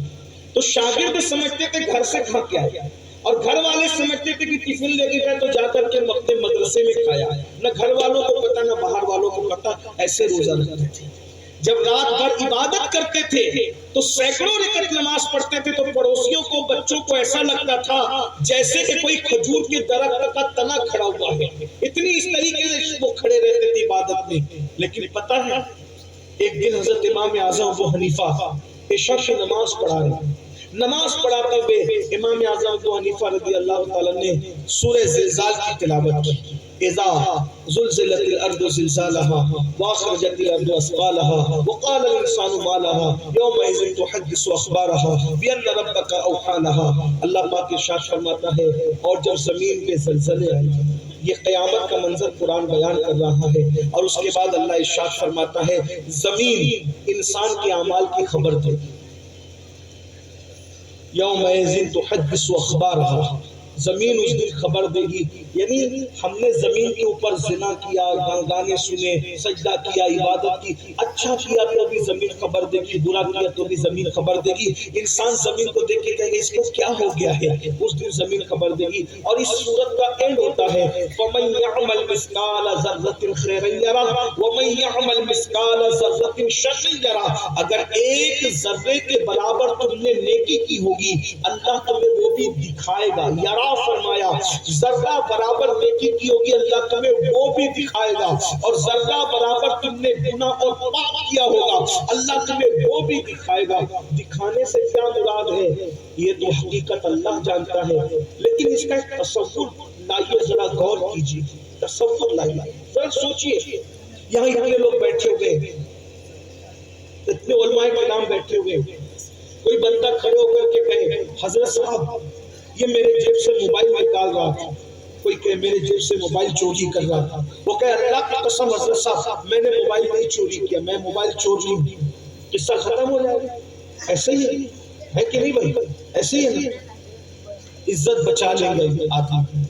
A: تو شاگرد سمجھتے تھے گھر سے کھا کے آیا، اور گھر والے سمجھتے تھے کہ ٹفن لے کے گئے تو جا کر کے اپنے مدرسے میں کھایا، نہ گھر والوں کو پتہ نہ باہر والوں کو پتہ، ایسے روزہ رکھتے تھے۔ جب رات بھر عبادت کرتے تھے تو سینکڑوں رکعت نماز پڑھتے تھے، تو پڑوسیوں کو، بچوں کو ایسا لگتا تھا جیسے کہ کوئی کھجور کے درخت کا تنا کھڑا ہوا ہے، اتنی اس طریقے سے وہ کھڑے رہتے تھے عبادت میں۔ لیکن پتہ ہے ایک دن حضرت امام اعظم ابو حنیفہ عشاء کی نماز پڑھا رہے، نماز پڑھاتے ہوئے امام اعظم ابو حنیفہ رضی اللہ تعالیٰ نے سورہ زلزال کی تلاوت کی۔ اذا زلزلت الارض زلزالها واخرجت الارض اثقالها وقال الانسان ما لها يومئذ تحدث اخبارها بان ربك اوحى لها۔ اللہ پاک ارشاد فرماتا ہے اور جب زمین پہ زلزلے آئے، یہ قیامت کا منظر قرآن بیان کر رہا ہے، اور اس کے بعد اللہ ارشاد فرماتا ہے زمین انسان کے اعمال کی خبر دے گی۔ یومئذ تحدث اخبارها، زمین اس دن خبر دے گی، یعنی ہم نے زمین کے اوپر زنا کیا، گانے سنے، سجدہ کیا، عبادت کی، اچھا کیا تو بھی زمین خبر دے گی، برا کیا تو بھی زمین خبر دے گی۔ انسان زمین کو دیکھ کے کہے گا اس کو کیا ہو گیا ہے، اس دن زمین خبر دے گی۔ اور اس سورت کا اینڈ ہوتا ہے وَمَن يَعْمَلْ مِثْقَالَ ذَرَّةٍ خَيْرًا يَرَهُ وَمَن يَعْمَلْ مِثْقَالَ ذَرَّةٍ شَرًّا يَرَهُ۔ اگر ایک ذرے کے برابر تم نے نیکی کی ہوگی اللہ تمہیں وہ بھی دکھائے گا۔ یرا فرمایا ذرہ برابر نیکی کی ہوگی اللہ تمہیں وہ بھی دکھائے گا، اور ذرہ برابر تم نے گناہ اور پاپ کیا ہوگا اللہ تمہیں وہ بھی دکھائے گا۔ دکھانے سے کیا مراد ہے یہ تو حقیقت اللہ جانتا ہے، لیکن اس کا ایک تصور لائیے، ذرا غور کیجیے، تصور لائیے، ذرا سوچیے۔ یہاں اتنے لوگ بیٹھے ہوئے، اتنے علماء کرام بیٹھے ہوئے، کوئی بندہ کھڑے ہو کر کے کہے حضرت صاحب یہ میرے جیب سے موبائل نکال رہا تھا، کوئی کہے میرے جیب سے موبائل چوری کر رہا تھا، وہ کہے اللہ کی قسم حضرت صاحب میں نے موبائل نہیں چوری کیا، میں موبائل چور نہیں ہوں، قصہ ختم ہو جائے گا۔ ایسے ہی ہے کہ نہیں بھائی؟ ایسے ہی ہے، عزت بچا لیں گے آدمی۔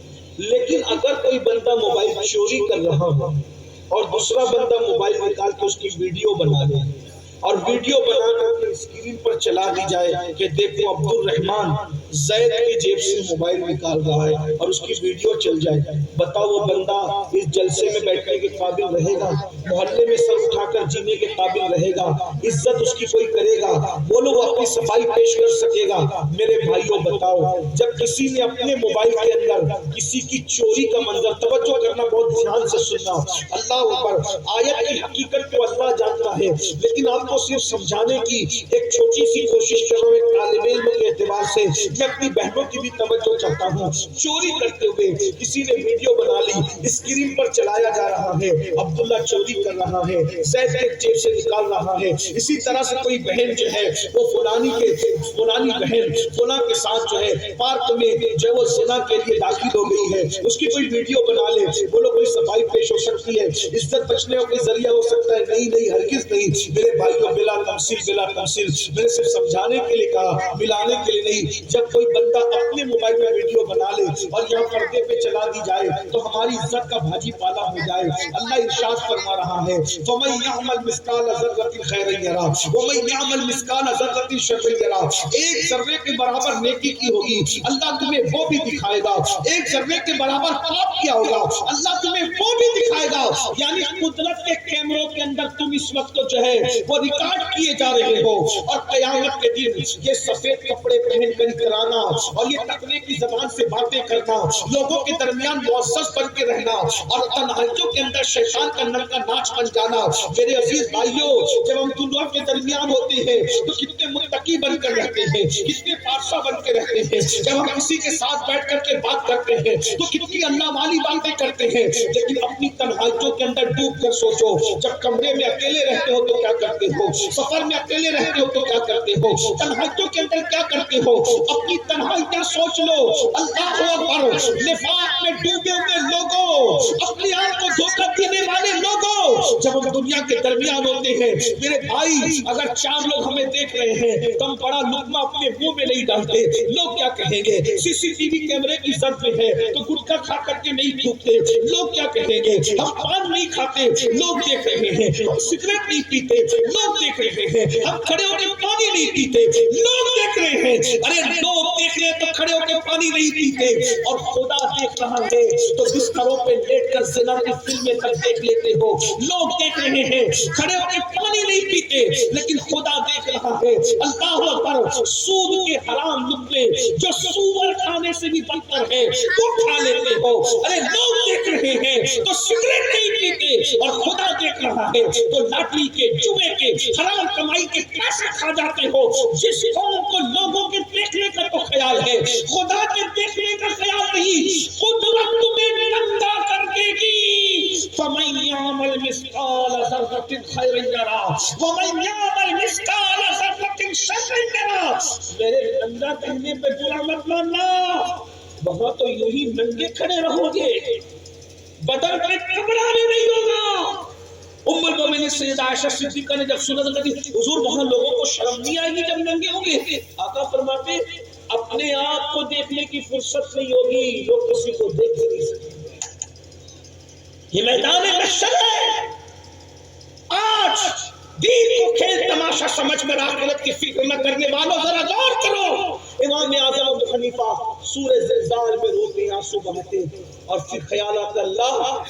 A: لیکن اگر کوئی بندہ موبائل چوری کر رہا ہو اور دوسرا بندہ موبائل نکال کے اس کی ویڈیو بنا لے، اور ویڈیو بنا کر کے اسکرین پر چلا دی جائے کہ دیکھو عبد الرحمن زید کی جیب سے موبائل نکال رہا ہے، اور اس کی ویڈیو چل جائے، بتاؤ وہ بندہ اس جلسے میں بیٹھنے کے قابل رہے گا؟ محلے میں سر اٹھا کر جینے کے قابل رہے گا؟ عزت اس کی کوئی کرے گا؟ وہ لوگ اپنی صفائی پیش کر سکے گا؟ میرے بھائیوں بتاؤ جب کسی نے اپنے موبائل کے اندر کسی کی چوری کا منظر، توجہ کرنا بہت دھیان سے سننا، اللہ اوپر آیت کی حقیقت کو اللہ جانتا ہے، لیکن آپ کو صرف سمجھانے کی ایک چھوٹی سی کوشش کر رہا ہوں ایک طالب علم کے اعتبار سے. میں اپنی بہنوں کی بھی توجہ چاہتا ہوں. چوری کرتے ہوئے کسی نے ویڈیو بنا لی, اسکرین پر چلایا جا رہا ہے, عبداللہ چوری کر رہا ہے, زید کے جیب سے نکال رہا ہے. اسی طرح سے کوئی بہن جو ہے وہ فلانی بہن فلاں کے ساتھ جو ہے پارک میں جو وہ زنا کے لیے داخل ہو گئی ہے, اس کی کوئی ویڈیو بنا لے, بولو کوئی صفائی پیش ہو سکتی ہے, عزت بچنے کا کوئی ذریعہ ہو سکتا ہے. نہیں, ہرگز نہیں میرے بھائیوں, بلا تمثیل. میں نے صرف سمجھانے کے لیے کہا, ملانے کے لیے نہیں. جب کوئی بندہ اپنے موبائل میں ویڈیو بنا لے اور یہاں پردے پہ چلا دی جائے تو ہماری عزت کا بھاجی پالا ہو جائے. اللہ ارشاد فرما رہا ہے, فَمَن يَعْمَلْ مِثْقَالَ ذَرَّةٍ خَيْرًا يَرَهُ وَمَن يَعْمَلْ مِثْقَالَ ذَرَّةٍ شَرًّا يَرَهُ. ایک ذرے کے برابر نیکی کی ہوگی, اللہ تمہیں وہ بھی دکھائے گا. ایک ذرے کے برابر پاپ کیا ہوگا, اللہ تمہیں وہ بھی دکھائے گا. یعنی قدرت کے کیمروں کے اندر تم اس وقت جو ہے وہ ریکارڈ کیے جا رہے ہو. اور قیامت کے دن یہ سفید کپڑے پہن کر کرانا اور یہ تقوی کی زبان سے باتیں کرنا, لوگوں کے درمیان معزز بن کے رہنا اور تنہائیوں کے اندر شیطان کا نر کا ناچ بن جانا. میرے عزیز بھائیوں, جب ہم دنیا کے درمیان ہوتے ہیں تو کتنے متقی بن کر رہتے ہیں, کتنے پارسا بن کے رہتے ہیں. جب ہم کسی کے ساتھ بیٹھ کر کے بات کرتے ہیں تو کتنی اللہ والی باتیں کرتے ہیں. لیکن اپنی تنہائیوں کے اندر ڈوب کر سوچو, جب کمرے میں اکیلے رہتے ہو تو کیا کرتے ہو, سفر میں اکیلے رہتے ہو تو کیا کرتے ہو, تنہائیوں کے اندر کیا کرتے ہو. اپنی تنہائیاں سوچ لو. اللہ اکبر. نفاق میں ڈوبے ہوئے لوگوں, اپنی آپ کو دھوکہ دینے والے لوگوں, جب ہم دنیا کے درمیان ہوتے ہیں میرے بھائی, اگر 4 لوگ ہمیں دیکھ رہے ہیں تو ہم بڑا لقمہ اپنے منہ میں نہیں ڈالتے. لوگ کیا کہیں گے, CCTV کیمرے کی زد میں ہے تو گٹکا کھا کر کے نہیں تھوکتے. لوگ کیا کہیں گے, ہم پان نہیں کھاتے, لوگ دیکھ رہے ہیں. ہم سگریٹ نہیں پیتے, لوگ دیکھ رہے ہیں. ہم کھڑے ہو کے پانی نہیں پیتے, لوگ دیکھ رہے ہیں. ارے لوگ دیکھ رہے ہیں تو کھڑے ہو کے پانی نہیں پیتے, اور خدا دیکھ رہا ہے تو بستروں پہ لیٹ کر زنا کی فلمیں تک دیکھ لیتے ہو. لوگ دیکھ رہے ہیں, کھڑے ہو کے پانی نہیں پیتے, لیکن خدا دیکھ رہا ہے. اللہ اکبر. سود کے حرام لقمے جو سور کھانے سے بھی بدتر ہے وہ کھا لیتے ہو. ارے لوگ دیکھ رہے ہیں تو سگریٹ نہیں پیتے, اور خدا دیکھ رہا ہے تو لاٹری کے, جوئے کے, حرام کمائی کے پیسے کھا جاتے ہو. جس قوم کو لوگوں کے دیکھنے کا تو خیال ہے, خدا کے دیکھنے کا خیال نہیں, قدرت تمہیں ننگا کر دے گی. فَمَن يَعْمَلْ مِثْقَالَ ذَرَّةٍ خَيْرًا يَرَهُ وَمَن يَعْمَلْ مِثْقَالَ ذَرَّةٍ شَرًّا يَرَهُ. میرے ننگا کہنے پہ برا مت ماننا, وہاں تو یوں ہی ننگے کھڑے رہو گے, بدن پہ کپڑا بھی نہیں ہوگا. ام المومنین سیدہ عائشہ صدیقہ نے جب سنا کہ حضور وہاں لوگوں کو شرم نہیں آئے گی جب ننگے ہوں گے, آقا فرماتے اپنے آپ کو دیکھنے کی فرصت نہیں ہوگی, لوگ کسی کو دیکھ نہیں سکیں. یہ میدان محشر ہے. آج دین کو کھیل تماشا سمجھ کر آخرت کی فکر نہ کرنے والوں ذرا غور کرو. امام اعظم ابو حنیفہ سورہ زلزال میں روتے آنسو بہتے, اور پھر خیال آتا اللہ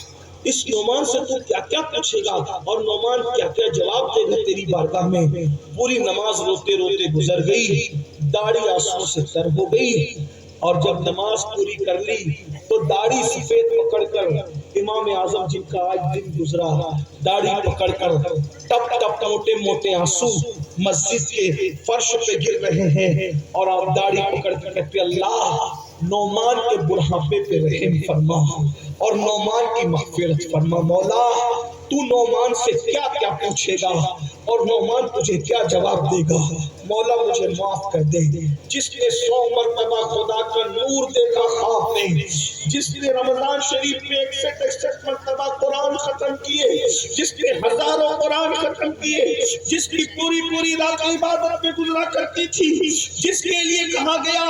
A: اس نعمان سے تو کیا کیا پوچھے گا, اور نعمان کیا کیا جواب دے گا تیری بارگاہ میں. پوری نماز روتے روتے گزر گئی, داڑھی آنسو سے تر ہو گئی, اور جب نماز پوری کر لی تو داڑھی سفید پکڑ کر امام اعظم جن کا آج دن گزرا, داڑھی پکڑ کر ٹپ ٹپ موٹے موٹے آنسو مسجد کے فرش پہ گر رہے ہیں, اور آپ داڑھی پکڑ کر کہتے اللہ نعمان کے بڑھاپے پہ رحم فرما اور نعمان کی مغفرت فرما. مولا تو نعمان سے کیا کیا پوچھے گا اور نعمان تجھے کیا جواب دے گا. مولا مجھے معاف کر دے. جس نے 100 مرتبہ خدا کا نور دیکھا خواب میں, جس نے رمضان شریف میں 61 مرتبہ قرآن ختم کیے, جس نے ہزاروں قرآن ختم کیے, جس کی پوری رات عبادت میں گزرا کرتی تھی, جس کے لیے کہا گیا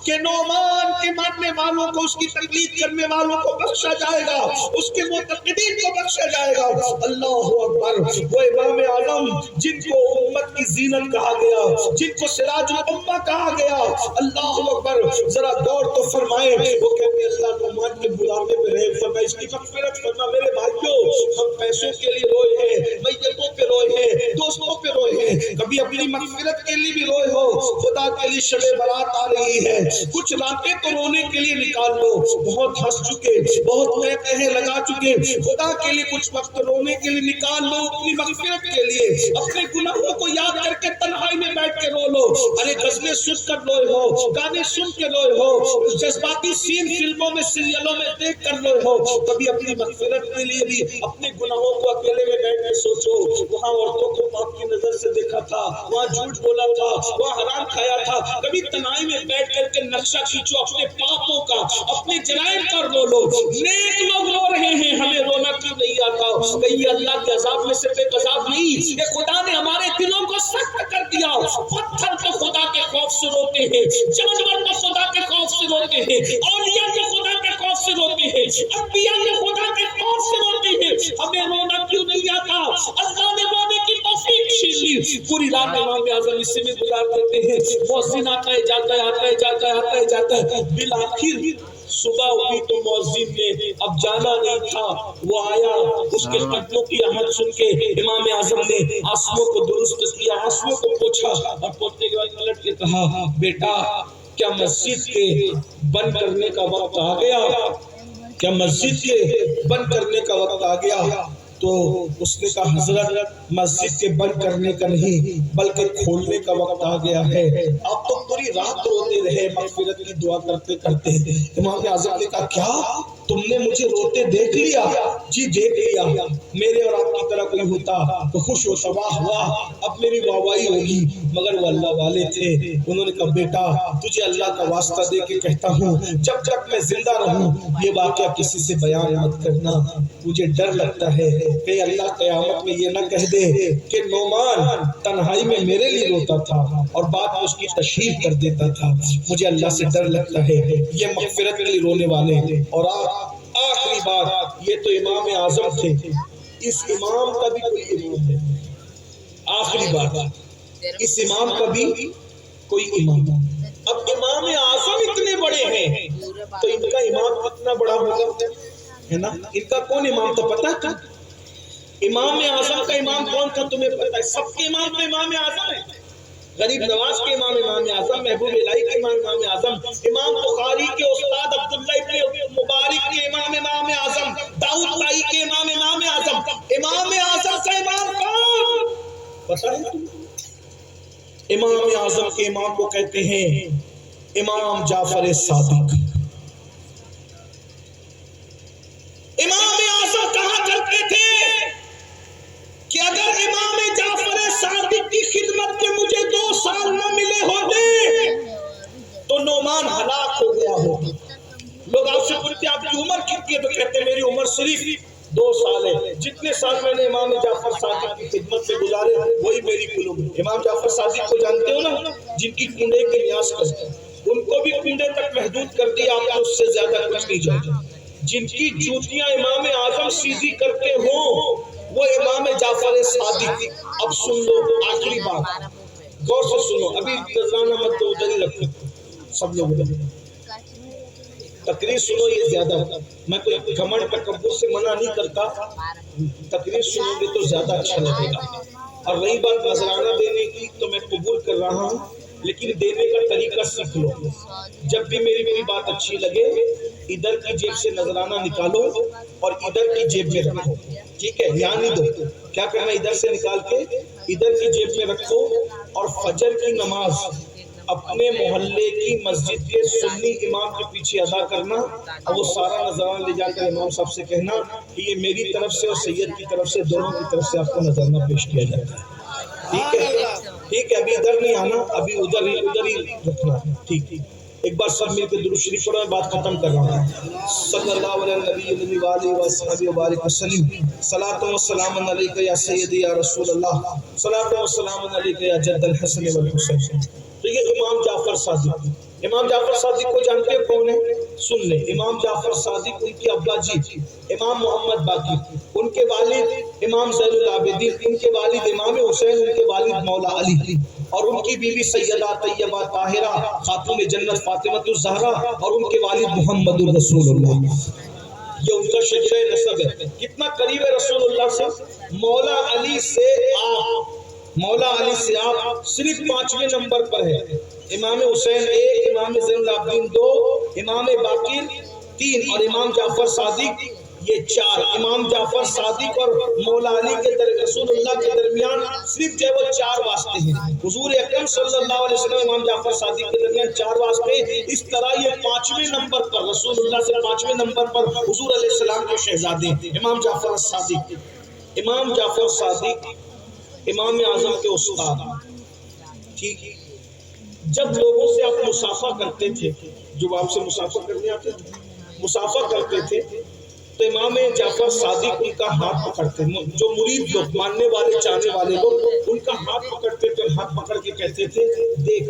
A: کہ نعمان کے ماننے والوں کو, اس کی تقلید کرنے والوں کو بخشا جائے گا, اس کے معتقدین کو بخشا جائے گا. اللہ اکبر. وہ امام اعظم جن کو امت کی زینت کہا گیا, جن کو سراج الامہ کہا گیا، اللہ اکبر، ذرا غور تو فرمائیں، وہ کہتے ہیں اللہ نعمان کے بلانے پہ رہے، فرمائے اس کی مغفرت فرما۔ میرے بھائیوں، ہم پیسوں کے لیے روئے ہیں، میتوں پہ روئے ہیں، دوستوں پہ روئے ہیں، کبھی اپنی مغفرت کے لیے بھی روئے ہو؟ خدا کے لیے شب برات آ رہی ہے، کچھ راتیں تو رونے کے لیے نکال لو، بہت ہنس چکے، بہت کہے لگا چکے، خدا کے لیے کچھ وقت رونے کے لیے نکال لو، اپنی مغفرت کے لیے، اپنے گناہوں کو یاد کر کے تنہائی میں بیٹھ کے رو لو۔ ارے غزلیں سن کر روئے ہو، گانے سن کے روئے ہو، جذباتی سین فلموں میں سیریلوں میں دیکھ کر روئے ہو، کبھی اپنی مغفرت کے لیے بھی اپنے گناہوں کو اکیلے میں بیٹھ کے سوچو۔ وہاں عورتوں کو پاک کی نظر سے دیکھا تھا، وہاں جھوٹ بولا تھا، وہاں حرام کھایا تھا، کبھی تنہائی میں بیٹھ کر کے نقشہ کھینچو اپنے پاپوں کا، اپنے جرائم کا رو لو۔ نیک لوگ رو رہے ہیں، ہمیں رونا کیوں نہیں آتا؟ کہیں یہ اللہ کے عذاب میں سے بے عذاب نہیں، یہ خدا نے ہمارے دلوں کو سخت کر دیا۔ پتھر تو خدا کے خوف سے روتے ہیں، جانور تو خدا کے خوف سے روتے ہیں، اولیاء تو خدا کے خوف سے روتے ہیں، انبیاء تو خدا کے خوف سے روتے ہیں، ہمیں رونا کیوں نہیں آتا؟ اللہ نے رونے کی توفیق چھین لی۔ پوری رات امام اعظم اسی میں گزار دیتے ہیں، مؤذن آتا ہے جاتا ہے، آتا ہے جاتا ہے، آتا ہے جاتا ہے، بالآخر صبح ہوئی تو مؤذن نے اب جانا نہیں تھا، وہ آیا، اس کے قدموں کی آہٹ سن کے امام اعظم نے آنسوؤں کو درست کیا، آنسوؤں کو پوچھا، اور پوچھنے کے بعد پلٹ کے کہا، بیٹا کیا مسجد کے بند کرنے کا وقت آ گیا؟ کیا مسجد کے بند کرنے کا وقت آ گیا؟ تو اس نے کہا حضرت مسجد کے بند کرنے کا نہیں بلکہ کھولنے کا وقت آ گیا ہے۔ آپ تو پوری رات روتے رہے مغفرت کی دعا کرتے کرتے۔ امام اعظم نے کہا کیا تم نے مجھے روتے دیکھ لیا؟ جی دیکھ لیا، میرے اور آپ کی طرح کوئی ہوتا تو خوش و سواہ ہوا، اب میری واہواہی ہوگی، مگر وہ اللہ والے تھے، انہوں نے کہا بیٹا تجھے اللہ کا واسطہ دے کے کہتا ہوں جب تک میں زندہ رہوں یہ واقعہ کسی سے بیان مت کرنا، مجھے ڈر لگتا ہے کہ اللہ قیامت میں یہ نہ کہہ دے کہ نعمان تنہائی میں میرے لیے روتا تھا اور بعد میں اس کی تشہیر کر دیتا تھا، مجھے اللہ سے ڈر لگتا ہے۔ یہ مغفرت کے لیے رونے والے، اور آخری بات، یہ تو امام اعظم تھے، اس امام کا بھی کوئی امام ہے۔ آخری بات، اس امام کا بھی کوئی امام ہے۔ اب امام اعظم اتنے بڑے ہیں تو ان کا امام کتنا بڑا ہوگا، ہے نا؟ ان کا کون امام تھا پتہ ہے؟ امام اعظم کا امام کون تھا تمہیں پتہ ہے؟ سب کے امام تو امام اعظم ہے، غریب نواز کے امام امام اعظم، محبوب الہی کے امام امام اعظم، امام بخاری کے استاد عبداللہ ابن مبارک کے امام امام اعظم، داؤد طائی کے امام امام اعظم، امام اعظم کا امام کون پتہ ہے؟ امام اعظم کے امام کو کہتے ہیں امام جعفر صادق۔ امام اعظم کہا کرتے تھے کہ اگر امام جعفر صادق کی خدمت کے مجھے 2 سال نہ ملے ہوتے تو نعمان ہلاک ہو گیا ہوتا۔ لوگ آپ سے پوچھتے آپ کی عمر کتنی ہے تو کہتے ہیں میری عمر صرف 2 سال ہے، جتنے سال میں نے امام جعفر صادق کی خدمت میں گزارے وہی میری کل عمر۔ امام جعفر صادق کو جانتے ہو نا، جن کی کنڈے کے نیاز کرتے ہیں، ان کو بھی کنڈے تک محدود کر دیا، آپ کو اس سے زیادہ کچھ نہیں جانتے۔ جن کی جوتیاں امام اعظم سیدھی کرتے ہوں وہ امام جعفر صادق۔ اب سن لو آخری بات، غور سے سنو، ابھی نذرانہ مت دو، ادھر ہی رکھو سب لوگ، تقریر سنو، یہ زیادہ، میں کوئی گھمنڈ تکبر سے منع نہیں کرتا، تقریر سنو گے تو زیادہ اچھا لگے گا۔ اور رہی بات نذرانہ دینے کی تو میں قبول کر رہا ہوں، لیکن دینے کا طریقہ سیکھ لو۔ جب بھی میری بات اچھی لگے ادھر کی جیب سے نذرانہ نکالو اور ادھر کی جیب میں رکھو، ٹھیک ہے؟ دھیان نہیں دو، کیا کرنا، ادھر سے نکال کے ادھر کی جیب میں رکھو، اور فجر کی نماز اپنے محلے کی مسجد کے سنی امام کے پیچھے ادا کرنا، اور وہ سارا نذرانہ لے جا کر امام صاحب سے کہنا کہ یہ میری طرف سے اور سید کی طرف سے، دونوں کی طرف سے آپ کو نذرانہ پیش کیا جاتا ہے، ٹھیک ہے؟ ٹھیک ہے، ابھی ادھر نہیں آنا، ابھی ادھر ہی رکھنا، ٹھیک ٹھیک۔ ایک بار سب مل کے درود شریف پڑھو، میں بات ختم کر رہا ہوں۔ صلی اللہ علیہ نبی وآلہ وصحبہ وبارک وسلم، صلاۃ و سلام علیک یا سیدی یا رسول اللہ، صلاۃ و سلام علیک یا جد الحسن والحسین۔ تو یہ امام جعفر صادق، امام جعفر صادق کو جانتے ہیں کون ہے؟ سن لیں، امام جعفر صادق ان کے ابا جی امام محمد باقر، ان کے والد امام زین العابدین، ان کے والد امام حسین، ان کے والد مولا علی، اور ان کی بیوی سیدہ طیبہ طاہرہ خاتون جنت فاطمہ الزہرا اور ان کے والد محمد رسول اللہ، یہ ان کا شجرہ نسب ہے۔ کتنا قریب ہے رسول اللہ سے؟ مولا علی سے آپ صرف 5ویں نمبر پر ہے، امام حسین 1، امام زین العابدین 2، امام باقر 3 اور امام جعفر صادق یہ 4۔ امام جعفر صادق اور مولا علی کے رسول اللہ کے درمیان صرف جو 4 واسطے ہیں۔ حضور اکرم صلی اللہ علیہ وسلم امام جعفر صادق کے درمیان 4 واسطے، اس طرح یہ 5ویں نمبر پر رسول اللہ سے 5ویں نمبر پر حضور علیہ السلام کے شہزادے امام جعفر صادق۔ امام جعفر صادق امام اعظم کے استاد، ٹھیک ہے؟ جب لوگوں سے آپ مسافہ کرتے تھے، جو آپ سے مسافہ کرنے آتے تھے، مسافہ کرتے تھے تو امام جعفر صادق ان کا ہاتھ پکڑتے، جو مرید لوگ، ماننے والے چاہنے والے لوگ ان کا ہاتھ پکڑتے تھے، ہاتھ پکڑ کے کہتے تھے دیکھ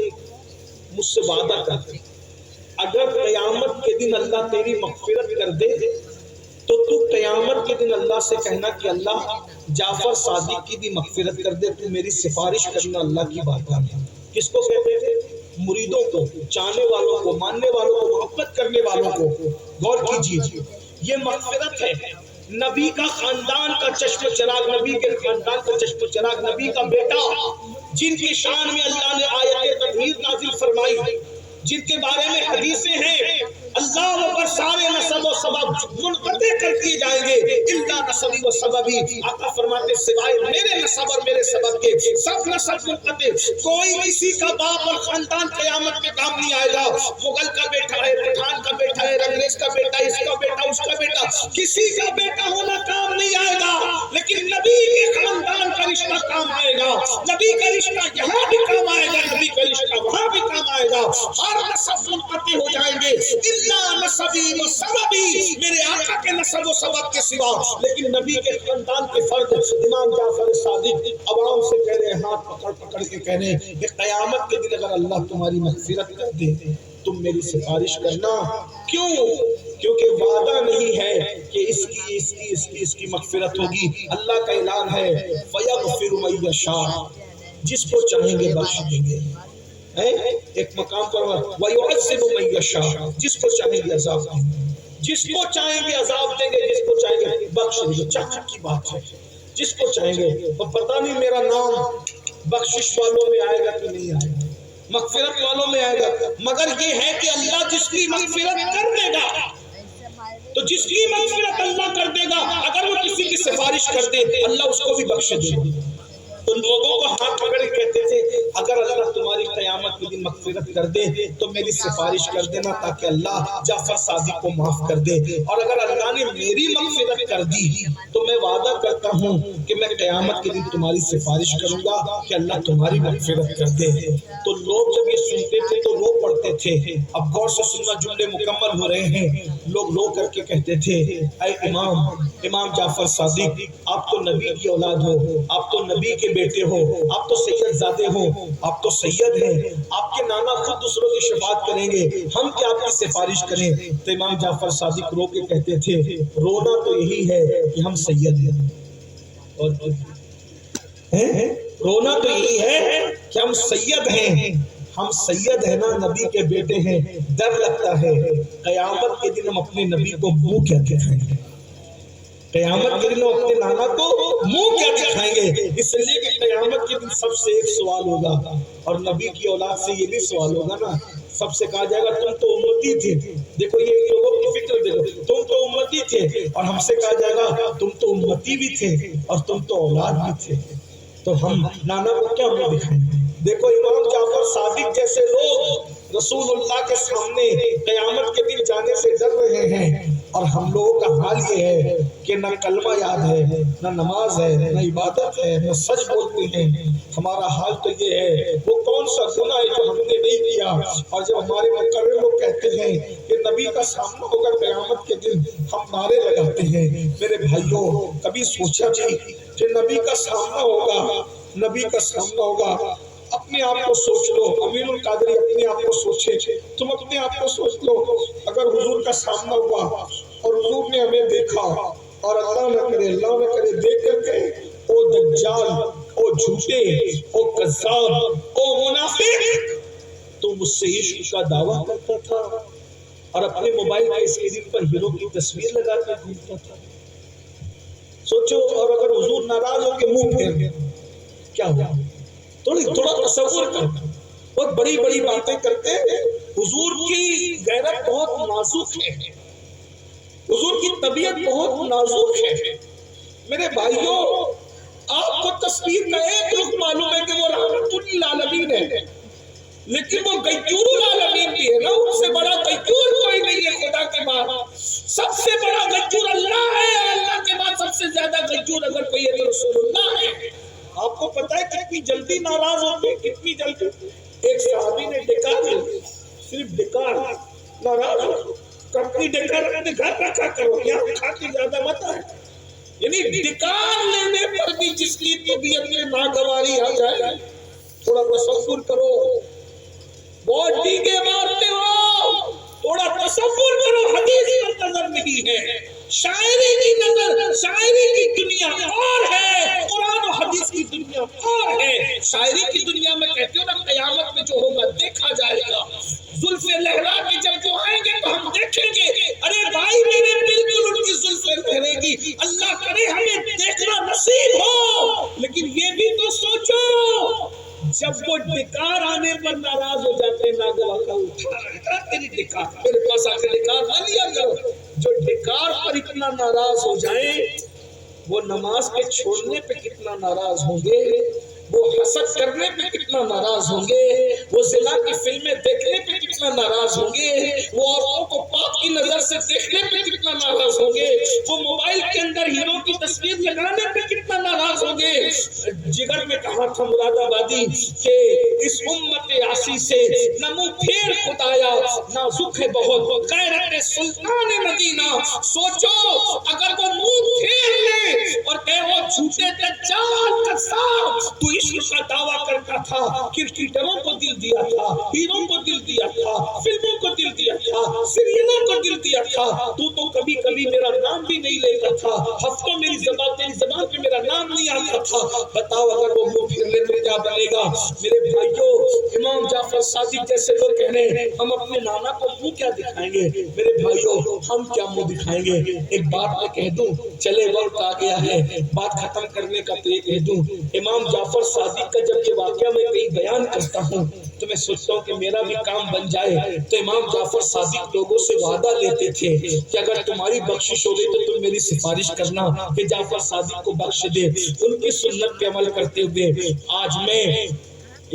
A: مجھ سے وعدہ کر، اگر قیامت کے دن اللہ تیری مغفرت کر دے تو تو قیامت کے دن اللہ سے کہنا کہ اللہ جعفر صادق کی بھی مغفرت کر دے، تو میری سفارش کرنا اللہ کی بارگاہ میں۔ کس کو کہتے تھے؟ مریدوں کو، چاہنے والوں کو، ماننے والوں کو، محبت کرنے والوں کو۔ غور کیجیے، یہ مغفرت ہے۔ نبی کا خاندان کا چشم چراغ، نبی کے خاندان کا چشم چراغ، نبی کا بیٹا، جن کی شان میں اللہ نے آیت تطہیر نازل فرمائی، جن کے بارے میں حدیثیں ہیں، اللہ پر سارے نسب و سبب منقطع کر دیے جائیں گے، الا نسبی و سببی، آقا فرماتے سوائے میرے نسب اور میرے سبب کے سب نسب منقطع۔ کوئی کسی کا باپ اور خاندان قیامت کے کام نہیں آئے گا۔ مغل کا بیٹا ہے، پٹھان کا بیٹا ہے، انگریز کا بیٹا، اس کا بیٹا، اس کا بیٹا، کسی کا بیٹا ہونا کام نہیں آئے گا، لیکن نبی کے خاندان کا رشتہ کام آئے گا۔ نبی کا رشتہ یہاں بھی کام آئے گا، نبی کا رشتہ وہاں بھی کام آئے گا۔ ہر نسب منقطع ہو جائیں گے، الا نسبی و سببی، میرے آقا کے نسب و سبب کے سوا۔ لیکن نبی کے خاندان کے فرد امام جعفر صادق عوام سے کہہ رہے ہیں، ہاتھ پکڑ پکڑ کے کہہ رہے ہیں کہ قیامت کے دن اگر اللہ تمہاری مغفرت کر دے تم میری سفارش کرنا۔ کیوں؟ کیونکہ وعدہ نہیں ہے کہ اس کی مغفرت ہوگی۔ اللہ کا اعلان ہے فَيَغْفِرُ مَن يَشَاءُ، جس کو چاہیں گے بخش دیں گے۔ ایک مقام پر وَيُعَذِّبُ مَن يَشَاءُ، جس کو چاہیں گے عذاب دیں گے، جس کو چاہیں گے عذاب دیں گے، جس کو چاہیں گے بخش دیں گے۔ چاچا کی بات ہے، جس کو چاہیں گے۔ تو پتہ نہیں میرا نام بخشش والوں میں آئے گا کہ نہیں آئے گا، مغفرت والوں میں آئے گا، مگر یہ ہے کہ اللہ جس کی مغفرت کر دے گا، تو جس کی مغفرت اللہ کر دے گا، اگر وہ کسی کی سفارش کر دے اللہ اس کو بھی بخش دے گا۔ تو لوگوں کو ہاتھ پکڑ کے کہتے تھے اگر اللہ تمہاری قیامت کے دن مغفرت کر دے تو میری سفارش کر دینا تاکہ اللہ جعفر صادق کو معاف کر دے، اور اگر اللہ نے میری مغفرت کر دی تو میں وعدہ کرتا ہوں کہ میں قیامت کے دن تمہاری سفارش کروں گا کہ اللہ تمہاری مغفرت کر دے۔ تو لوگ جب یہ سنتے تھے تو رو پڑتے تھے۔ اب غور سے سننا، جملے مکمل ہو رہے ہیں۔ لوگ رو کر کے کہتے تھے اے امام جعفر صادق، آپ تو نبی کی اولاد ہو، آپ تو نبی کے بیٹے ہو، آپ تو سید زادے ہو، آپ تو سید ہیں، آپ کے نانا خود دوسروں کی شفاعت کریں گے، ہم کیا آپ کی سفارش کریں؟ تو امام جعفر صادق رو کے کہتے تھے رونا تو یہی ہے کہ ہم سید ہیں، اور رونا تو یہی ہے کہ ہم سید ہیں، ہم سید ہیں نا، نبی کے بیٹے ہیں۔ ڈر لگتا ہے قیامت کے دن ہم اپنے نبی کو منہ کیا دکھائیں گے، قیامت کے دن اپنے نانا کو منہ کیا دکھائیں گے، اس لیے کہ قیامت کے دن سب سے ایک سوال ہوگا، اور نبی کی اولاد سے یہ بھی سوال ہوگا نا، سب سے کہا جائے گا تم تو امتی تھے۔ دیکھو یہ لوگوں کی فکر دیکھو، تم تو امتی تھے، اور ہم سے کہا جائے گا تم تو امتی بھی تھے اور تم تو اولاد بھی تھے، تو ہم نانا کو کیا منہ دکھائیں گے؟ دیکھو امام جعفر صادق جیسے لوگ رسول اللہ کے سامنے قیامت کے دن جانے سے ڈر رہے ہیں، اور ہم لوگوں کا حال یہ ہے کہ نہ کلمہ یاد ہے، نہ نماز ہے، نہ عبادت ہے، نہ سچ بولتے ہیں۔ ہمارا حال تو یہ ہے، وہ کون سا گناہ ہے جو ہم نے نہیں کیا؟ اور جب ہمارے مقرر لوگ کہتے ہیں کہ نبی کا سامنا ہوگا قیامت کے دن، ہم نعرے لگاتے ہیں۔ میرے بھائیوں، کبھی سوچا جی کہ نبی کا سامنا ہوگا، نبی کا سامنا ہوگا؟ اپنے آپ کو سوچ لو، امین القادری اپنے آپ کو سوچے، تم اپنے آپ کو سوچ لو، اگر حضور کا سامنا ہوا اور حضور نے ہمیں دیکھا، اور اللہ نہ کرے دیکھ کر کے او دجال، او جھوٹے، او قذاب، او منافق تو مجھ سے عشق کا دعویٰ کرتا تھا اور اپنے موبائل کے اسکرین پر ہیرو کی تصویر لگا کر گھومتا تھا. سوچو، اور اگر حضور ناراض ہو کے منہ پھیر دیں کیا ہوا؟ تھوڑا تصور کرو. بہت بڑی بڑی باتیں کرتے ہیں. حضور کی غیرت بہت نازک ہے، حضور کی طبیعت بہت نازک ہے. میرے بھائیوں، آپ کو تصویر کا ایک رخ معلوم ہے کہ وہ رحمت للعالمین ہے، لیکن وہ غیور العالمین بھی ہے نا. ان سے بڑا غیور کوئی نہیں ہے خدا کے بعد. سب سے بڑا غیور اللہ ہے، اور اللہ کے بعد سب سے زیادہ غیور اگر کوئی ہے تو رسول اللہ ہے. آپ کو پتا ہے کتنی جلدی ناراض ہوتے، کتنی جلدی. ایک صحابی نے ڈکار لیا، صرف ڈکار، ناراض ہو کپڑی ڈکار اپنے گھر رکھا کرو، یہاں کھا کے زیادہ مت آئے. یعنی ڈکار لینے پر بھی جس کی طبیعت میں ناگواری آ جائے، تھوڑا تصور کرو. بہت ڈیگے مارتے ہو، تھوڑا تصور کرو. حدیث پر نظر نہیں ہے، شاعری کی نظر، شاعری کی دنیا اور ہے، قرآن و حدیث کی دنیا اور ہے. شاعری کی دنیا میں کہتے ہو نا قیامت میں جو ہوگا دیکھا جائے گا. زلفیں لہرا کے جب وہ آئیں گے تو ہم دیکھیں گے. ارے بھائی میرے بالکل ان کی زلفیں لہرے گی. اللہ کرے ہمیں دیکھنا نصیب ہو. لیکن یہ بھی تو سوچو، جب وہ ڈکار آنے پر ناراض ہو جاتے ہیں، ناگواہ کا اٹھا تیری ڈکار میرے پاس آ کے ڈکار نہ لیا کرو. جو ڈکار پر اتنا ناراض ہو جائیں، وہ نماز کے چھوڑنے پہ کتنا ناراض ہوں گے، وہ حسد کرنے پہ کتنا ناراض ہوں گے، وہ زنا کی فلمیں دیکھنے پہ کتنا ناراض ہوں گے، وہ عورتوں کو پاک کی نظر سے دیکھنے پہ کتنا ناراض ہوں گے، وہ موبائل کے اندر ہیرو کی تصویر لگانے پہ کتنا ناراض ہوں گے. جگر میں کہا تھا مراد آبادی کہ اس امت عاصی سے نہ منہ پھیر خدایا، نازک ہے بہت غیرت سلطان مدینہ. سوچو اگر وہ منہ پھیر لے اور کہ وہ جھوٹے دجال کا صاحب تو عشق کا دعویٰ کرتا تھا، کرکٹروں کو دل دیا تھا، ہیروں کو دل دیا تھا، فلموں کو دل دیا تھا، سیریلوں کو دل دیا تھا، تو کبھی کبھی میرا نام بھی نہیں لیتا تھا، ہفتوں میری زبان پہ میرا نام نہیں آتا تھا. بتاؤ اگر وہ منہ پھر لے تو کیا بنے گا؟ میرے بھائیوں، امام جعفر صادق جیسے لوگ کہہ رہے ہیں ہم اپنے نانا کو منہ کیا دکھائیں گے. میرے بھائیوں، ہم کیا منہ دکھائیں گے؟ ایک بات میں کہہ دوں، چلے وقت آ گیا ہے بات ختم کرنے کا، تو یہ کہہ دوں امام جعفر صادق کا جب یہ واقعہ میں کئی بیان کرتا ہوں تو میں سوچتا ہوں کہ میرا بھی کام بن جائے. تو امام جعفر صادق لوگوں سے وعدہ لیتے تھے کہ اگر تمہاری بخشش ہو گئی تو تم میری سفارش کرنا کہ جعفر صادق کو بخش دے. ان کی سنت پہ عمل کرتے ہوئے آج میں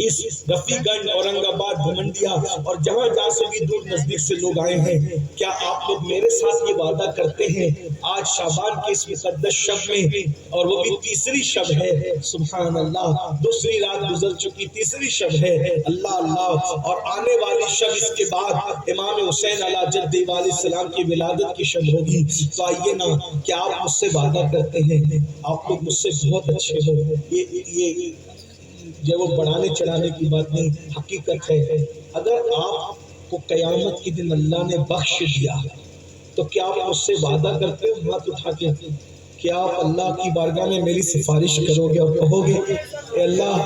A: اس رفیع گنج، اورنگ آباد، بھمنڈیا اور جہاں جہاں سے بھی دور نزدیک سے لوگ آئے ہیں، کیا آپ لوگ میرے ساتھ یہ وعدہ کرتے ہیں آج شعبان کے اس مقدس شب میں، اور وہ بھی تیسری شب ہے، سبحان اللہ، دوسری رات گزر چکی، تیسری شب ہے، اللہ اللہ، اور آنے والی شب اس کے بعد امام حسین علیہ جد علیہ السلام کی ولادت کی شب ہوگی. تو آئیے نا، کیا آپ مجھ سے وعدہ کرتے ہیں؟ آپ لوگ مجھ سے بہت اچھے ہو. یہ جو وہ بڑھانے چڑھانے کی بات نہیں، حقیقت ہے. اگر آپ کو قیامت کے دن اللہ نے بخش دیا تو کیا آپ مجھ سے وعدہ کرتے ہو ہاتھ اٹھا کے کہ آپ اللہ کی بارگاہ میں میری سفارش کرو گے اور کہو گے اے اللہ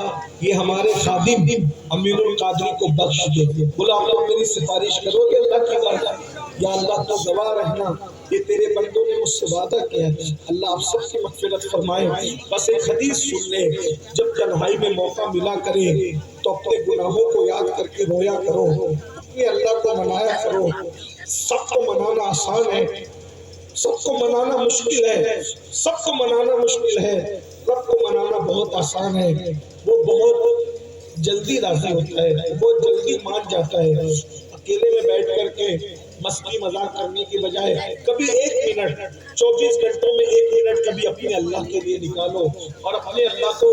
A: یہ ہمارے خادم امین القادری کو بخش دے. بولا آپ لوگ میری سفارش کرو گے اللہ کی بارگاہ؟ یا اللہ تو گواہ رہنا، یہ تیرے بندوں نے مجھ سے وعدہ کیا. اللہ آپ سب کی مغفرت فرمائے. بس ایک حدیث سن لے، جب تنہائی میں موقع ملا کرے تو اپنے گناہوں کو یاد کر کے رویا کرو، اپنے اللہ کو منایا کرو. سب کو منانا آسان ہے، سب کو منانا مشکل ہے، سب کو منانا مشکل ہے. رب کو منانا بہت آسان ہے، وہ بہت جلدی راضی ہوتا ہے، بہت جلدی مان جاتا ہے. اکیلے میں بیٹھ کر کے مستی مذاق کرنے کی بجائے کبھی 1 منٹ 24 گھنٹوں میں 1 منٹ کبھی اپنے اللہ کے لیے نکالو اور اپنے اللہ کو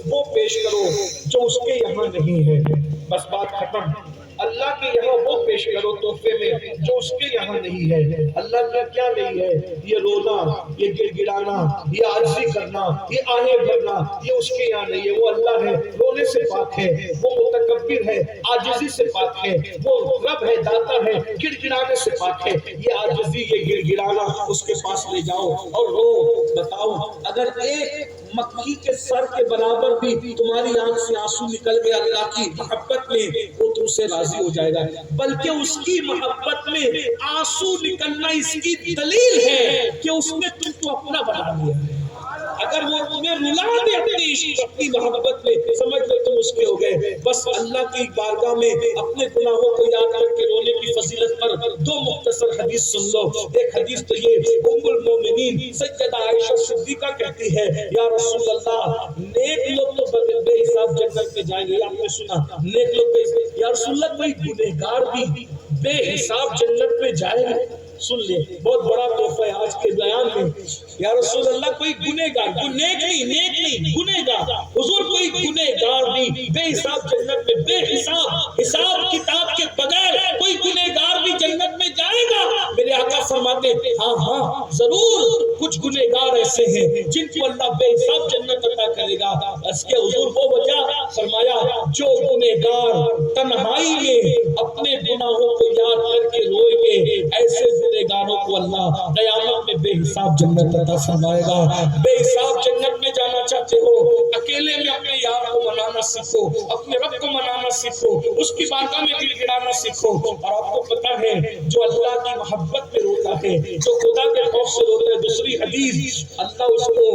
A: وہ پیش کرو جو اس کے یہاں نہیں ہے. بس بات ختم. اللہ کے یہاں وہ پیش کرو تحفے میں جو اس کے یہاں نہیں ہے. اللہ کا کیا نہیں ہے؟ یہ رونا، یہ گر گرانا، یہ عاجزی کرنا، یہ آہیں بھرنا، یہ اس کے یہاں نہیں ہے. وہ اللہ ہے، رونے سے پاک ہے، وہ متکبر ہے، عاجزی سے پاک ہے، وہ رب ہے، داتا ہے، گر گرانے سے پاک ہے. یہ عاجزی، یہ گر گرانا اس کے پاس لے جاؤ اور رو. بتاؤ اگر ایک مکھی کے سر کے برابر بھی تمہاری آنکھ سے آنسو نکل گئے اللہ کی محبت میں، وہ تم سے راضی ہو جائے گا۔ بلکہ اس کی محبت میں آنسو نکلنا اس کی دلیل ہے کہ اس نے تم کو اپنا بنا لیا ہے۔ اگر وہ تمہیں رلا دے اپنی عشق اپنی محبت میں، سمجھ لو تم اس کے ہو گئے۔ بس اللہ کی بارگاہ میں اپنے گناہوں کو یاد کر کے رونے کی فضیلت پر دو مختصر حدیث سن لو۔ ایک حدیث تو یہ ام المومنین سیدہ عائشہ صدیقہ کہتی ہے یا رسول اللہ نیک لوگ تو بے حساب جنت میں جائیں گے، آپ نے سنا نیک لوگ یا رسول اللہ کوئی گنہگار بھی بے حساب جنت میں جائے گا؟ سن لے، بہت بڑا تحفہ ہے آج کے بیان میں۔ یا رسول اللہ کوئی گنہگار، نیک نہیں گنہگار، حضور کوئی گنہگار نہیں بے حساب جنت میں، بے حساب کتاب کے بغیر کوئی گنہگار بھی جنت میں جائے گا؟ میرے آقا فرماتے ہاں ضرور کچھ گنہگار ایسے ہیں جن کو اللہ بے حساب جنت عطا کرے گا۔ اس کے حضور وہ وجہ فرمایا جو گنہگار تنہائی میں اپنے گناہوں کو یاد کر کے روئے گے، ایسے گنہگاروں کو اللہ قیامت میں بے حساب جنت عطا فرمائے گا۔ بے حساب جنت میں جانا چاہتے ہو، اکیلے میں اپنے یار کو منانا سیکھو، اپنے رب کو منانا سیکھو، اس کی بارگاہ میں دل گرانا سیکھو۔ اور آپ کو پتا ہے جو اللہ کی محبت میں روتا ہے، جو خدا کے خوف سے روتا ہے، دوسری حدیث اللہ اس کو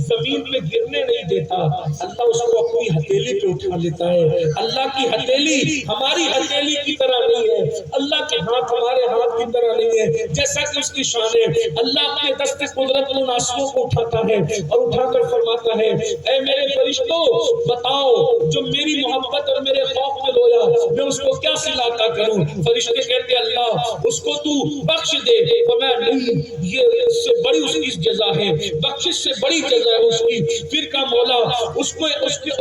A: زمین پہ گرنے نہیں دیتا، اللہ اس کو اپنی ہتھیلی پہ اٹھا لیتا ہے۔ اللہ کی ہتھیلی ہماری ہتھیلی کی طرح نہیں ہے، اللہ کے ہاتھ ہمارے ہاتھ کی طرح نہیں ہے، جیسا کہ اس کی شان ہے۔ اللہ اپنے دست قدرت ان آنسوؤں کو اٹھاتا ہے اور اٹھا کر فرماتا ہے اے میرے فرشتوں بتاؤ جو میری محبت اور میرے خوف میں رویا میں اس کو کیا صلاح کروں؟ فرشتے کہتے اللہ اس کو تو بخش دے۔ فرمایا نہیں، یہ اس سے بڑی اس کی جزا ہے، بخشش سے بڑی جزا ہے اس کی۔ پھر کا مولا اس کو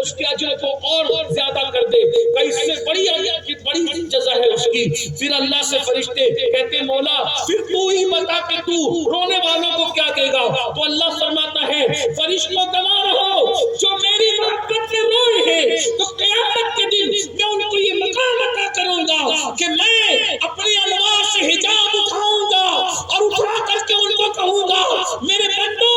A: اس کے اجر کو اور زیادہ کر دے، اس سے بڑی جزا ہے اس کی۔ پھر اللہ سے فرشتے کہتے مولا پھر تو ہی بتا کہ تو رونے والوں کو کیا دے گا؟ تو اللہ فرماتا ہے فرشتوں گواہ رہو جو میری محبت میں روئے ہیں تو قیامت کے دن میں ان کو یہ مقام عطا کروں گا کہ میں اپنی انوار سے حجاب اٹھاؤں گا اور اٹھا کر کے ان کو کہوں گا میرے بندو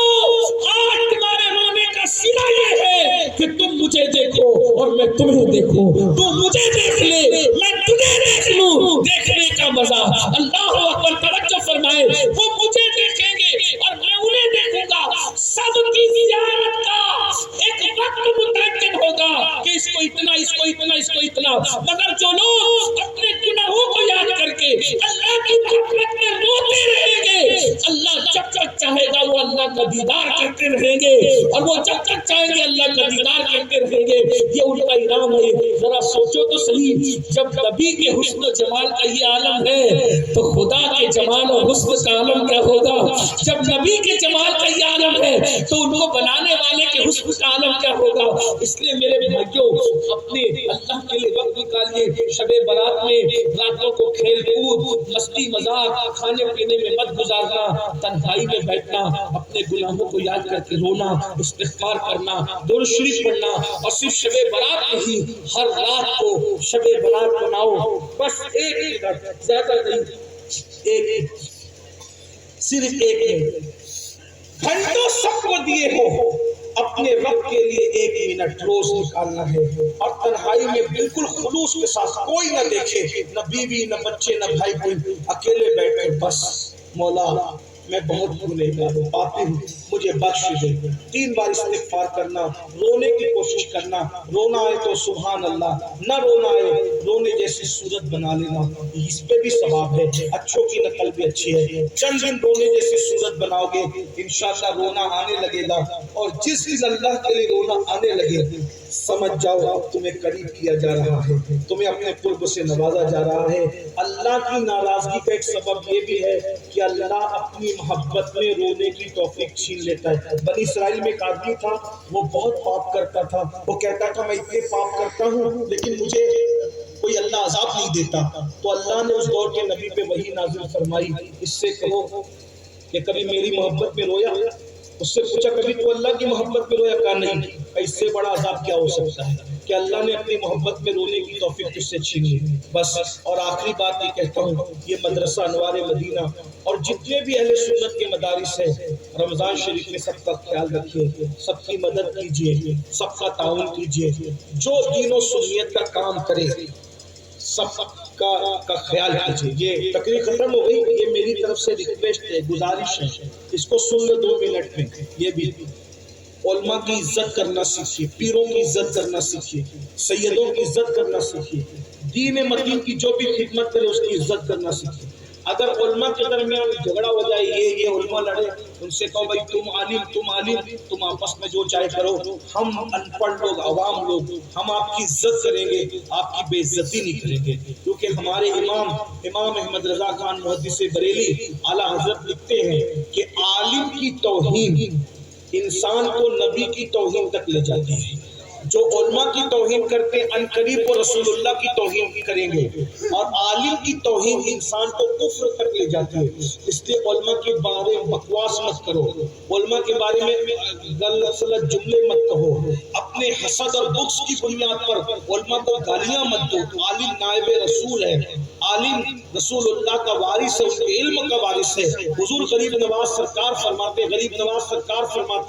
A: آج تمہارے رونے کا صلہ یہ ہے کہ تم مجھے دیکھو اور میں تمہیں دیکھوں، تم مجھے دیکھ لے میں تمہیں دیکھ لوں، دیکھنے کا مزہ۔ اللہ اکبر، توجہ فرمائے، وہ مجھے دیکھیں گے اور میں انہیں دیکھوں گا۔ سب کی زیارت کا ایک وقت متعین ہوگا کہ اس کو اتنا، اس کو اتنا، اس کو اتنا، مگر جو لوگ اپنے گناہوں کو یاد کر کے اللہ کی محبت میں روتے رہیں گے، اللہ جب تک چاہے گا وہ اللہ کا دیدار کرتے رہیں گے، اور وہ جب تک چاہیں گے اللہ کا دیدار کرتے رہیں گے۔ یہ ان کا انعام ہے۔ ذرا سوچو تو صحیح، جب نبی کے حسن و جمال کا یہ عالم ہے تو خدا کے جمال اور حسن کا عالم کیا ہوگا؟ جب نبی کے جمال کا یہ عالم ہے تو ان کو بنانے والے کے حسن کا عالم کیا ہوگا؟ اس لیے میرے بھائیوں اپنے اللہ کے لیے وقت نکالیے۔ شب برات میں راتوں کو کھیل کود، مستی مذاق، کھانے پینے میں مت گزارنا، تنہائی میں بیٹھنا، اپنے گناہوں کو یاد کر کے رونا، استغفار کرنا، درود شریف پڑھنا، اور صرف شب برات نہیں ہر رات کو شب برات مناؤ۔ بس ایک منٹ، زیادہ نہیں، صرف ایک منٹ، گھنٹوں سب کو دیے ہو، اپنے رب کے لیے ایک منٹ روز نکالنا ہے، اور تنہائی میں بالکل خلوص کے ساتھ، کوئی نہ دیکھے، نہ بیوی نہ بچے نہ بھائی کوئی، اکیلے بیٹھے بس مولا میں بہت گنہگار ہوں، پاپی ہوں، مجھے بخش دے۔ 3 بار استغفار کرنا، رونے کی کوشش کرنا، رونا آئے تو سبحان اللہ، نہ رونا آئے رونے جیسی صورت بنا لینا، اس پہ بھی ثواب ہے، اچھوں کی نقل بھی اچھی ہے۔ چند دن رونے جیسی صورت بناؤ گے انشاءاللہ رونا آنے لگے گا، اور جس دن اللہ کے لیے رونا آنے لگے سمجھ جاؤ اب تمہیں قریب کیا جا رہا ہے، تمہیں اپنے قرب سے نوازا جا رہا ہے۔ اللہ کی ناراضگی کا ایک سبب یہ بھی ہے کہ اللہ اپنی محبت میں رونے کی توفیق چھین لیتا ہے۔ بنی اسرائیل میں ایک آدمی تھا، وہ بہت پاپ کرتا تھا، وہ کہتا تھا میں اتنے پاپ کرتا ہوں لیکن مجھے کوئی اللہ عذاب نہیں دیتا، تو اللہ نے اس دور کے نبی پہ وحی نازل فرمائی، اس سے کہو کہ کبھی میری محبت میں رویا؟ اس سے پوچھا کبھی تو اللہ کی محبت میں رویا؟ کہا نہیں۔ اس سے بڑا عذاب کیا ہو سکتا ہے؟ کہ اللہ نے اپنی محبت میں رونے کی توفیق کس سے چھینی. بس اور آخری بات یہ کہتا ہوں، یہ مدرسہ انوار مدینہ اور جتنے بھی اہل سنت کے مدارس ہیں، رمضان شریف میں سب کا خیال رکھیے، سب کی مدد کیجیے، سب کا تعاون کیجیے، جو دین و سنیت کا کام کرے سب کا خیال کیجیے. یہ تقریر ختم ہو گئی، یہ میری طرف سے ریکویسٹ ہے، گزارش ہے، اس کو سن لو 2 منٹ میں. یہ بھی علماء کی عزت کرنا سیکھیے، پیروں کی عزت کرنا سیکھیے، سیدوں کی عزت کرنا سیکھیے، دین متین کی جو بھی خدمت کرے اس کی عزت کرنا سیکھیے. اگر علماء کے درمیان جھگڑا ہو جائے، یہ علماء لڑے، ان سے کہو بھائی تم عالم تم آپس میں جو چاہے کرو، ہم ان پڑھ لوگ، عوام لوگ، ہم آپ کی عزت کریں گے، آپ کی بے عزتی نہیں کریں گے. کیونکہ ہمارے امام احمد رضا خان محدث بریلی اعلیٰ حضرت لکھتے ہیں کہ عالم کی توہین انسان کو نبی کی توہین تک لے جاتی ہے. جو علماء کی توہین کرتے ان قریب وہ رسول اللہ کی توہین کریں گے، اور عالم کی توہین انسان کو کفر تک لے جاتی ہے. اس لیے علماء کے بارے میں بکواس مت کرو، علماء کے بارے میں غلط جملے مت کہو، اپنے حسد اور بغض کی بنیاد پر علماء کو گالیاں مت دو. عالم نائب رسول ہے، عالم رسول اللہ کا وارث ہے، اس کے علم کا وارث ہے. حضور غریب نواز سرکار فرماتے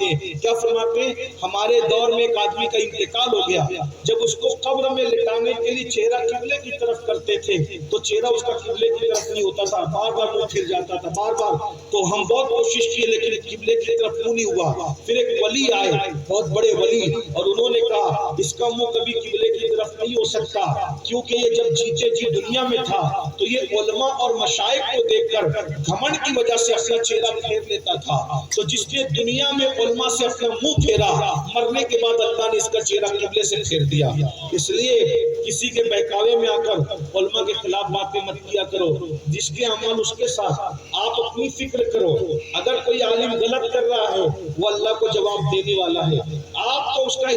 A: ہیں کیا فرماتے ہیں؟ ہمارے دور میں ایک آدمی کا انتقال ہو گیا، جب اس کو قبر میں لٹانے کے لیے چہرہ قبلے کی طرف کرتے تھے تو چہرہ اس کا قبلے کی طرف نہیں ہوتا تھا، بار بار منہ پھر جاتا تھا، بار بار. تو ہم بہت کوشش کی لیکن قبلے کی طرف منہ نہیں ہوا. پھر ایک ولی آئے، بہت بڑے ولی، اور انہوں نے کہا اس کا منہ کبھی قبلے کی طرف نہیں ہو سکتا، کیونکہ یہ جب جیتے جی دنیا میں تھا تو یہ علماء اور مشائخ کو دیکھ کر گھمنڈ کی وجہ سے اپنا چہرہ پھیر لیتا تھا. تو جس نے دنیا میں علماء سے اپنا منہ پھیرا، مرنے کے بعد اللہ نے اس کا چہرہ قبلے سے پھیر دیا. اس لیے کسی کے بہکاوے میں آ کر علماء کے خلاف باتیں مت کیا کرو. جس کے عمل اس کے ساتھ، آپ اپنی فکر کرو. اگر کوئی عالم غلط کر رہا ہے وہ اللہ کو جواب دینے والا ہے، آپ تو اس کا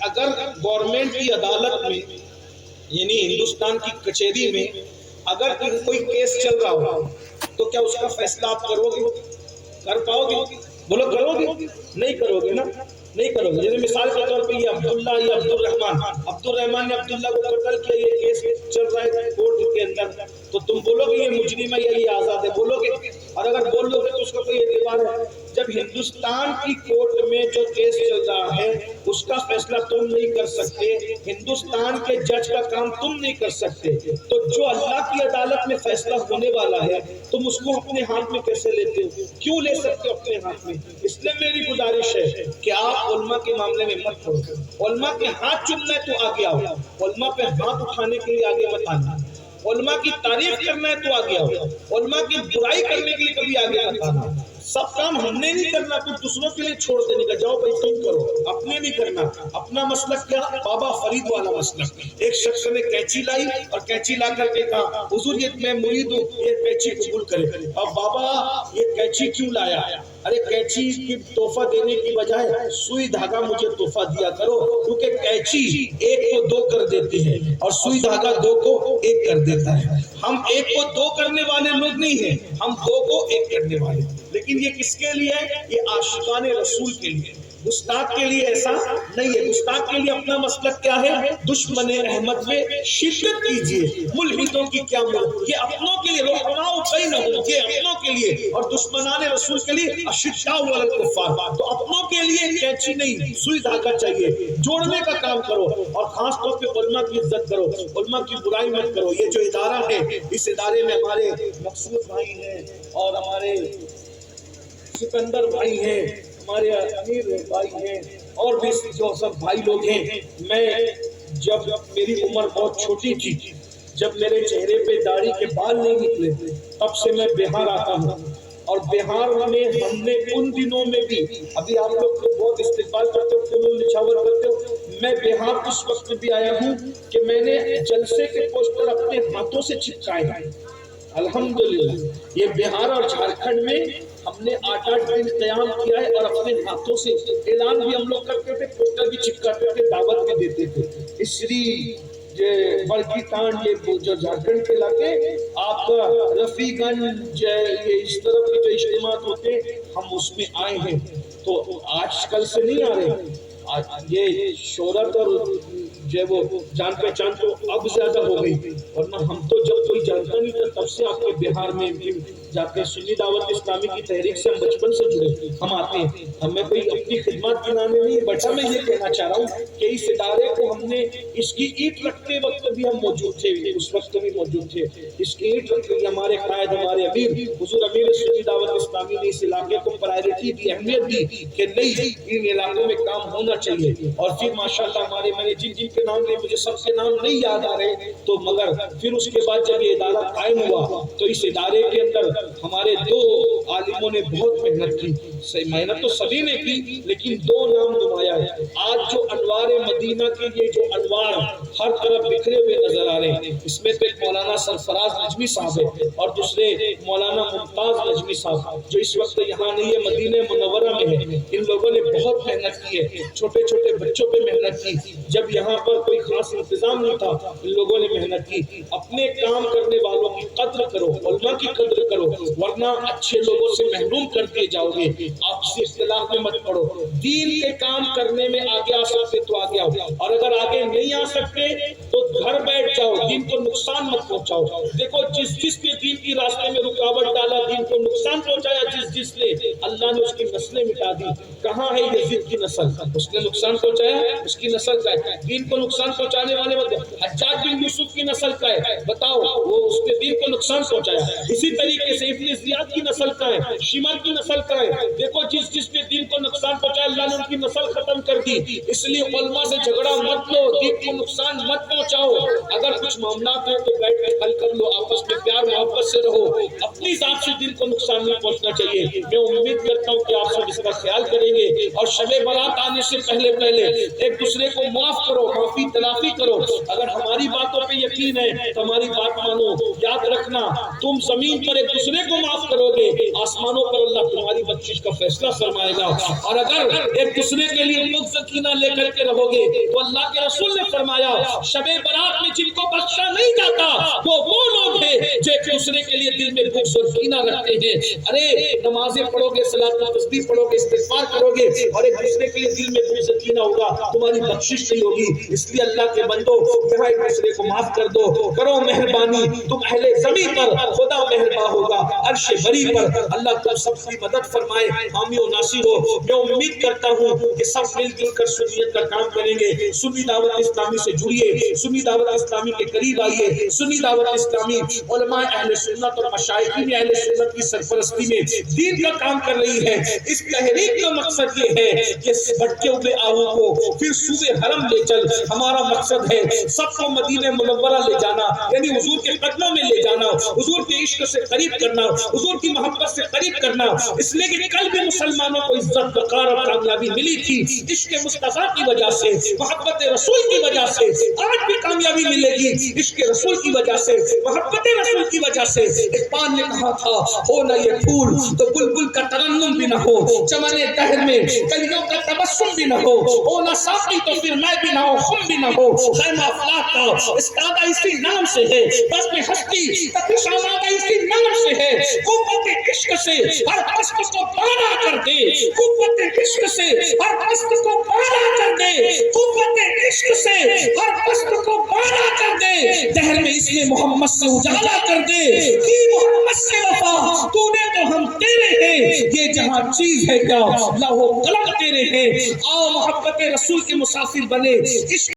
A: اگر گورنمنٹ کی عدالت میں یعنی ہندوستان کی کچہری میں اگر کوئی کیس چل رہا ہو تو کیا اس کا فیصلہ آپ کرو گے؟ کر پاؤ گے؟ بولو کرو گے؟ نہیں کرو گے نا، نہیں کرو گے. جیسے مثال کے طور پہ یہ عبداللہ یا عبدالرحمان نے عبداللہ کو قتل کیا، یہ کیس چل رہا ہے کورٹ کے اندر، تو تم بولو گے یہ مجرم ہے یا یہ آزاد ہے؟ بولو گے؟ اور اگر بول لو گے تو اس کا کوئی اعتبار ہے؟ جب ہندوستان کی کورٹ میں جو کیس چل رہا ہے اس کا فیصلہ تم نہیں کر سکتے، ہندوستان کے جج کا کام تم نہیں کر سکتے، تو جو اللہ کی عدالت میں فیصلہ ہونے والا ہے تم اس کو اپنے ہاتھ میں کیسے لیتے ہو؟ کیوں لے سکتے ہو اپنے ہاتھ میں؟ اس لیے میری گزارش ہے کہ آپ علماء کے معاملے میں مت پڑھو. علماء کے ہاتھ چومنا ہے تو آگے آؤ، علماء پہ ہاتھ اٹھانے کے لیے آگے مت آنا. علماء کی تعریف کرنا ہے تو آگے آؤ، علماء کی برائی کرنے کے لیے کبھی آگے مت آنا. سب کام ہم نے نہیں کرنا تو دوسروں کے لیے چھوڑ دینے کا، جاؤ بھائی تم کرو، اپنے نہیں کرنا. اپنا مسلک کیا؟ بابا فرید والا مسلک. ایک شخص نے کینچی لائی اور کینچی لا کر کے کہا حضور یہ میں مرید ہوں، یہ کینچی قبول کرے. اب بابا یہ کینچی کیوں لایا؟ ارے کینچی کی تحفہ دینے کی بجائے سوئی دھاگا مجھے تحفہ دیا کرو، کیونکہ کینچی ایک کو دو کر دیتی ہے اور سوئی دھاگا دو کو ایک کر دیتا ہے. ہم ایک کو دو کرنے والے لوگ نہیں ہیں، ہم دو کو ایک کرنے والے. لیکن یہ کس کے لیے ہے؟ یہ عاشقان رسول کے لیے. گستاخ کے لیے ایسا نہیں ہے. گستاخ کے لیے اپنا مسلک کیا ہے؟ دشمن احمد میں شدت کیجیے. ملحدوں کی کیا ملک، یہ اپنوں کے لیے، رحماء بینہم، یہ اپنوں کے لیے، اور دشمنان رسول کے لیے اشداء علی الکفار. تو اپنوں کے لیے کینچی نہیں، سوئی دھاگا چاہیے. جوڑنے کا کام کرو، اور خاص طور پہ علماء کی عزت کرو، علماء کی برائی مت کرو. یہ جو ادارہ ہے اس ادارے میں ہمارے مقصود بھائی ہیں اور ہمارے سکندر بھائی ہیں، ہمارے امیر بھائی ہیں، اور بھی جو سب بھائی لوگ ہیں. میں جب میری عمر بہت چھوٹی تھی، جب میرے چہرے پہ داڑھی کے بال نہیں نکلے، تب سے میں بہار آتا ہوں. اور بہار میں ہم نے ان دنوں میں بھی، ابھی آپ لوگ بہت استقبال کرتے ہو، پھول نچھاور کرتے ہو، میں بہار اس وقت بھی آیا ہوں کہ میں نے جلسے کے پوسٹر اپنے ہاتھوں سے چپکائے ہیں. الحمدللہ یہ بہار اور جھارکھنڈ میں ہم نے 8 دن قیام کیا ہے، اور اپنے ہاتھوں سے اعلان بھی ہم لوگ کرتے تھے، پوسٹر بھی چپکاتے تھے، دعوت بھی دیتے تھے. اسری بڑکی تانڈ، یہ جو جھارکھنڈ کے علاقے، آپ کا رفیع گنج، یہ اس طرف کے جو اجتماعات ہوتے ہیں ہم اس میں آئے ہیں. تو آج کل سے نہیں آ رہے، یہ شہرت اور جو وہ جان پہچان تو اب زیادہ ہو گئی، ورنہ ہم تو جب کوئی جانتا نہیں تھا تب سے آپ کے بہار میں جاتے ہیں، سنی دعوت اسلامی کی تحریک سے ہم بچپن سے جڑے ہم آتے ہیں، ہمیں کوئی اپنی خدمات گنانے نہیں بچا۔ میں یہ کہنا چاہ رہا ہوں کہ اس ادارے کو ہم نے اس کی اینٹ رکھتے وقت بھی ہم موجود تھے، اس وقت بھی موجود تھے، اس کی اینٹ رکھتے ہمارے قائد ہمارے امیر حضور امیر سنی دعوت اسلامی نے اس علاقے کو پرائرٹی دی، اہمیت دی کہ نہیں ان علاقوں میں کام ہونا چاہیے۔ اور پھر ماشاءاللہ ہمارے میں نے جن جن کے نام لے مجھے سب کے نام نہیں یاد آ رہے تو مگر پھر اس کے بعد جب یہ ادارہ قائم ہوا تو اس ادارے کے اندر ہمارے دو عالموں نے بہت محنت کی، محنت تو سبھی نے کی لیکن دو نام نمایاں ہے۔ آج جو انوار مدینہ کے یہ جو انوار ہر طرف بکھرے ہوئے نظر آ رہے ہیں، اس میں تو ایک مولانا سرفراز نجمی صاحب ہے اور دوسرے مولانا ممتاز نجمی صاحب جو اس وقت یہاں نہیں ہے، مدینہ منورہ میں ہے۔ ان لوگوں نے بہت محنت کی ہے، چھوٹے چھوٹے بچوں پہ محنت کی، جب یہاں پر کوئی خاص انتظام نہیں تھا ان لوگوں نے محنت کی۔ اپنے کام کرنے والوں کی قدر کرو، علماء کی قدر کرو، ورنہ اچھے لوگوں سے محروم کر دیے جاؤ گے۔ آپسی اختلاف میں مت پڑو، دین کے کام کرنے میں آگے آ سکتے تو آگے آؤ، اور اگر آگے نہیں آ سکتے تو گھر بیٹھ جاؤ، دین کو نقصان مت پہنچاؤ۔ دیکھو جس نے دین کی راستے میں رکاوٹ ڈالا، دین کو نقصان پہنچایا، جس نے اللہ نے اس کی نسلیں مٹا دی۔ کہاں ہے یزید کی نسل؟ اس نے نقصان پہنچایا، اس کی نسل کا ہے۔ دین کو نقصان پہنچانے والے حجاج بن یوسف کی نسل کا ہے، بتاؤ وہ اس نے دین کو نقصان پہنچایا۔ اسی طریقے سے ابن زیاد کی نسل کا ہے، شمر کی نسل کا ہے۔ دیکھو جس نے دین کو نقصان پہنچایا اللہ نے ان کی نسل ختم کر دی۔ اس لیے علماء سے جھگڑا مت لو، دین کو نقصان مت پہنچاؤ۔ اگر کچھ معاملات ہیں تو بیٹھ کے حل کر لو، آپس میں پیار محبت سے رہو، اپنی ذات سے دین کو نقصان نہیں پہنچنا چاہیے۔ میں امید کرتا ہوں کہ آپ سب اس کا خیال کریں گے اور شب برات آنے سے پہلے ایک دوسرے کو معاف کرو، معافی تلافی کرو۔ اگر ہماری باتوں پہ یقین ہے تو ہماری بات مانو۔ یاد رکھنا تم زمین پر ایک دوسرے کو معاف کرو گے، آسمانوں پر اللہ تمہاری بخشش کا فیصلہ فرمائے گا۔ اور اگر ایک دوسرے کے لیے بغض کینہ لے کر کے رہو گے تو اللہ کے رسول نے فرمایا شب برات میں جن کو بخشا نہیں جاتا وہ لوگ ہیں جو ایک دوسرے کے لیے دل میں بغض اور کینہ رکھتے ہیں۔ ارے نمازیں پڑھو گے، صلاۃ و تسبیح پڑھو گے، استغفار کرو گے اور ایک دوسرے کے لیے دل میں بغض اور کینہ ہوگا، تمہاری بخشش نہیں ہوگی۔ اس لیے اللہ کے بندو یہاں ایک دوسرے کو معاف کر دو، کرو مہربانی، تم اہل زمین پر خدا مہربان ہوگا، عرش بری پر اللہ تم سب کی مدد فرمائے، حامی و ناصر ہو۔ میں امید کرتا ہوں کہ سب مل جل کر سنیت کا کام کریں گے۔ سنی دعوت اسلامی سے جڑیے، سنی دعوت اسلامی کے قریب آئیے۔ سنی دعوت اسلامی علماء اہل سنت اور مشائخین اہل سنت کی سرپرستی میں دین کا کام کر رہی ہے۔ اس تحریک کا مقصد یہ ہے کہ بھٹکے ہوئے آہو کو پھر صوبے حرم لے چل۔ ہمارا مقصد ہے سب کو مدینہ منورہ لے جانا، یعنی حضور کے قدموں میں لے جانا، حضور کے عشق سے قریب کرنا، حضور کی محبت سے قریب کرنا۔ اس لیے کہ کل بھی مسلمانوں کو عزت وقار اور کامیابی ملی تھی عشق مصطفیٰ کی وجہ سے، محبت رسول کی وجہ سے۔ آج بھی کامیابی ملے گی عشق رسول کی وجہ سے، محبت رسول کی وجہ سے۔ اقبال نے کہا تھا ہو نہ یہ پھول تو بلبل کا ترنم بھی نہ ہو، چمن دہر میں کلیوں کا تبسم بھی نہ ہو نہ ساقی تو پھر میں بھی نہ ہو، خم بھی نہ ہو۔ خیمہ افلاک کا استادہ اسی نام سے ہے، بس میں ہستی تپش آمادہ اسی نام سے ہے۔ قوت عشق سے ہر پست کو پانا کر دے، قوت عشق سے ہر پست کو پانا کر دے، قوت عشق سے ہر پست کو پانا کر دے۔ دہر میں اس نے محمد سے اجالا کر دے، کی محمد سے وفا تو نے تو ہم تیرے ہیں، یہ جہاں چیز ہے کیا لوح قلم تیرے ہیں۔ آؤ محبت رسول کے مسافر بنے، عشق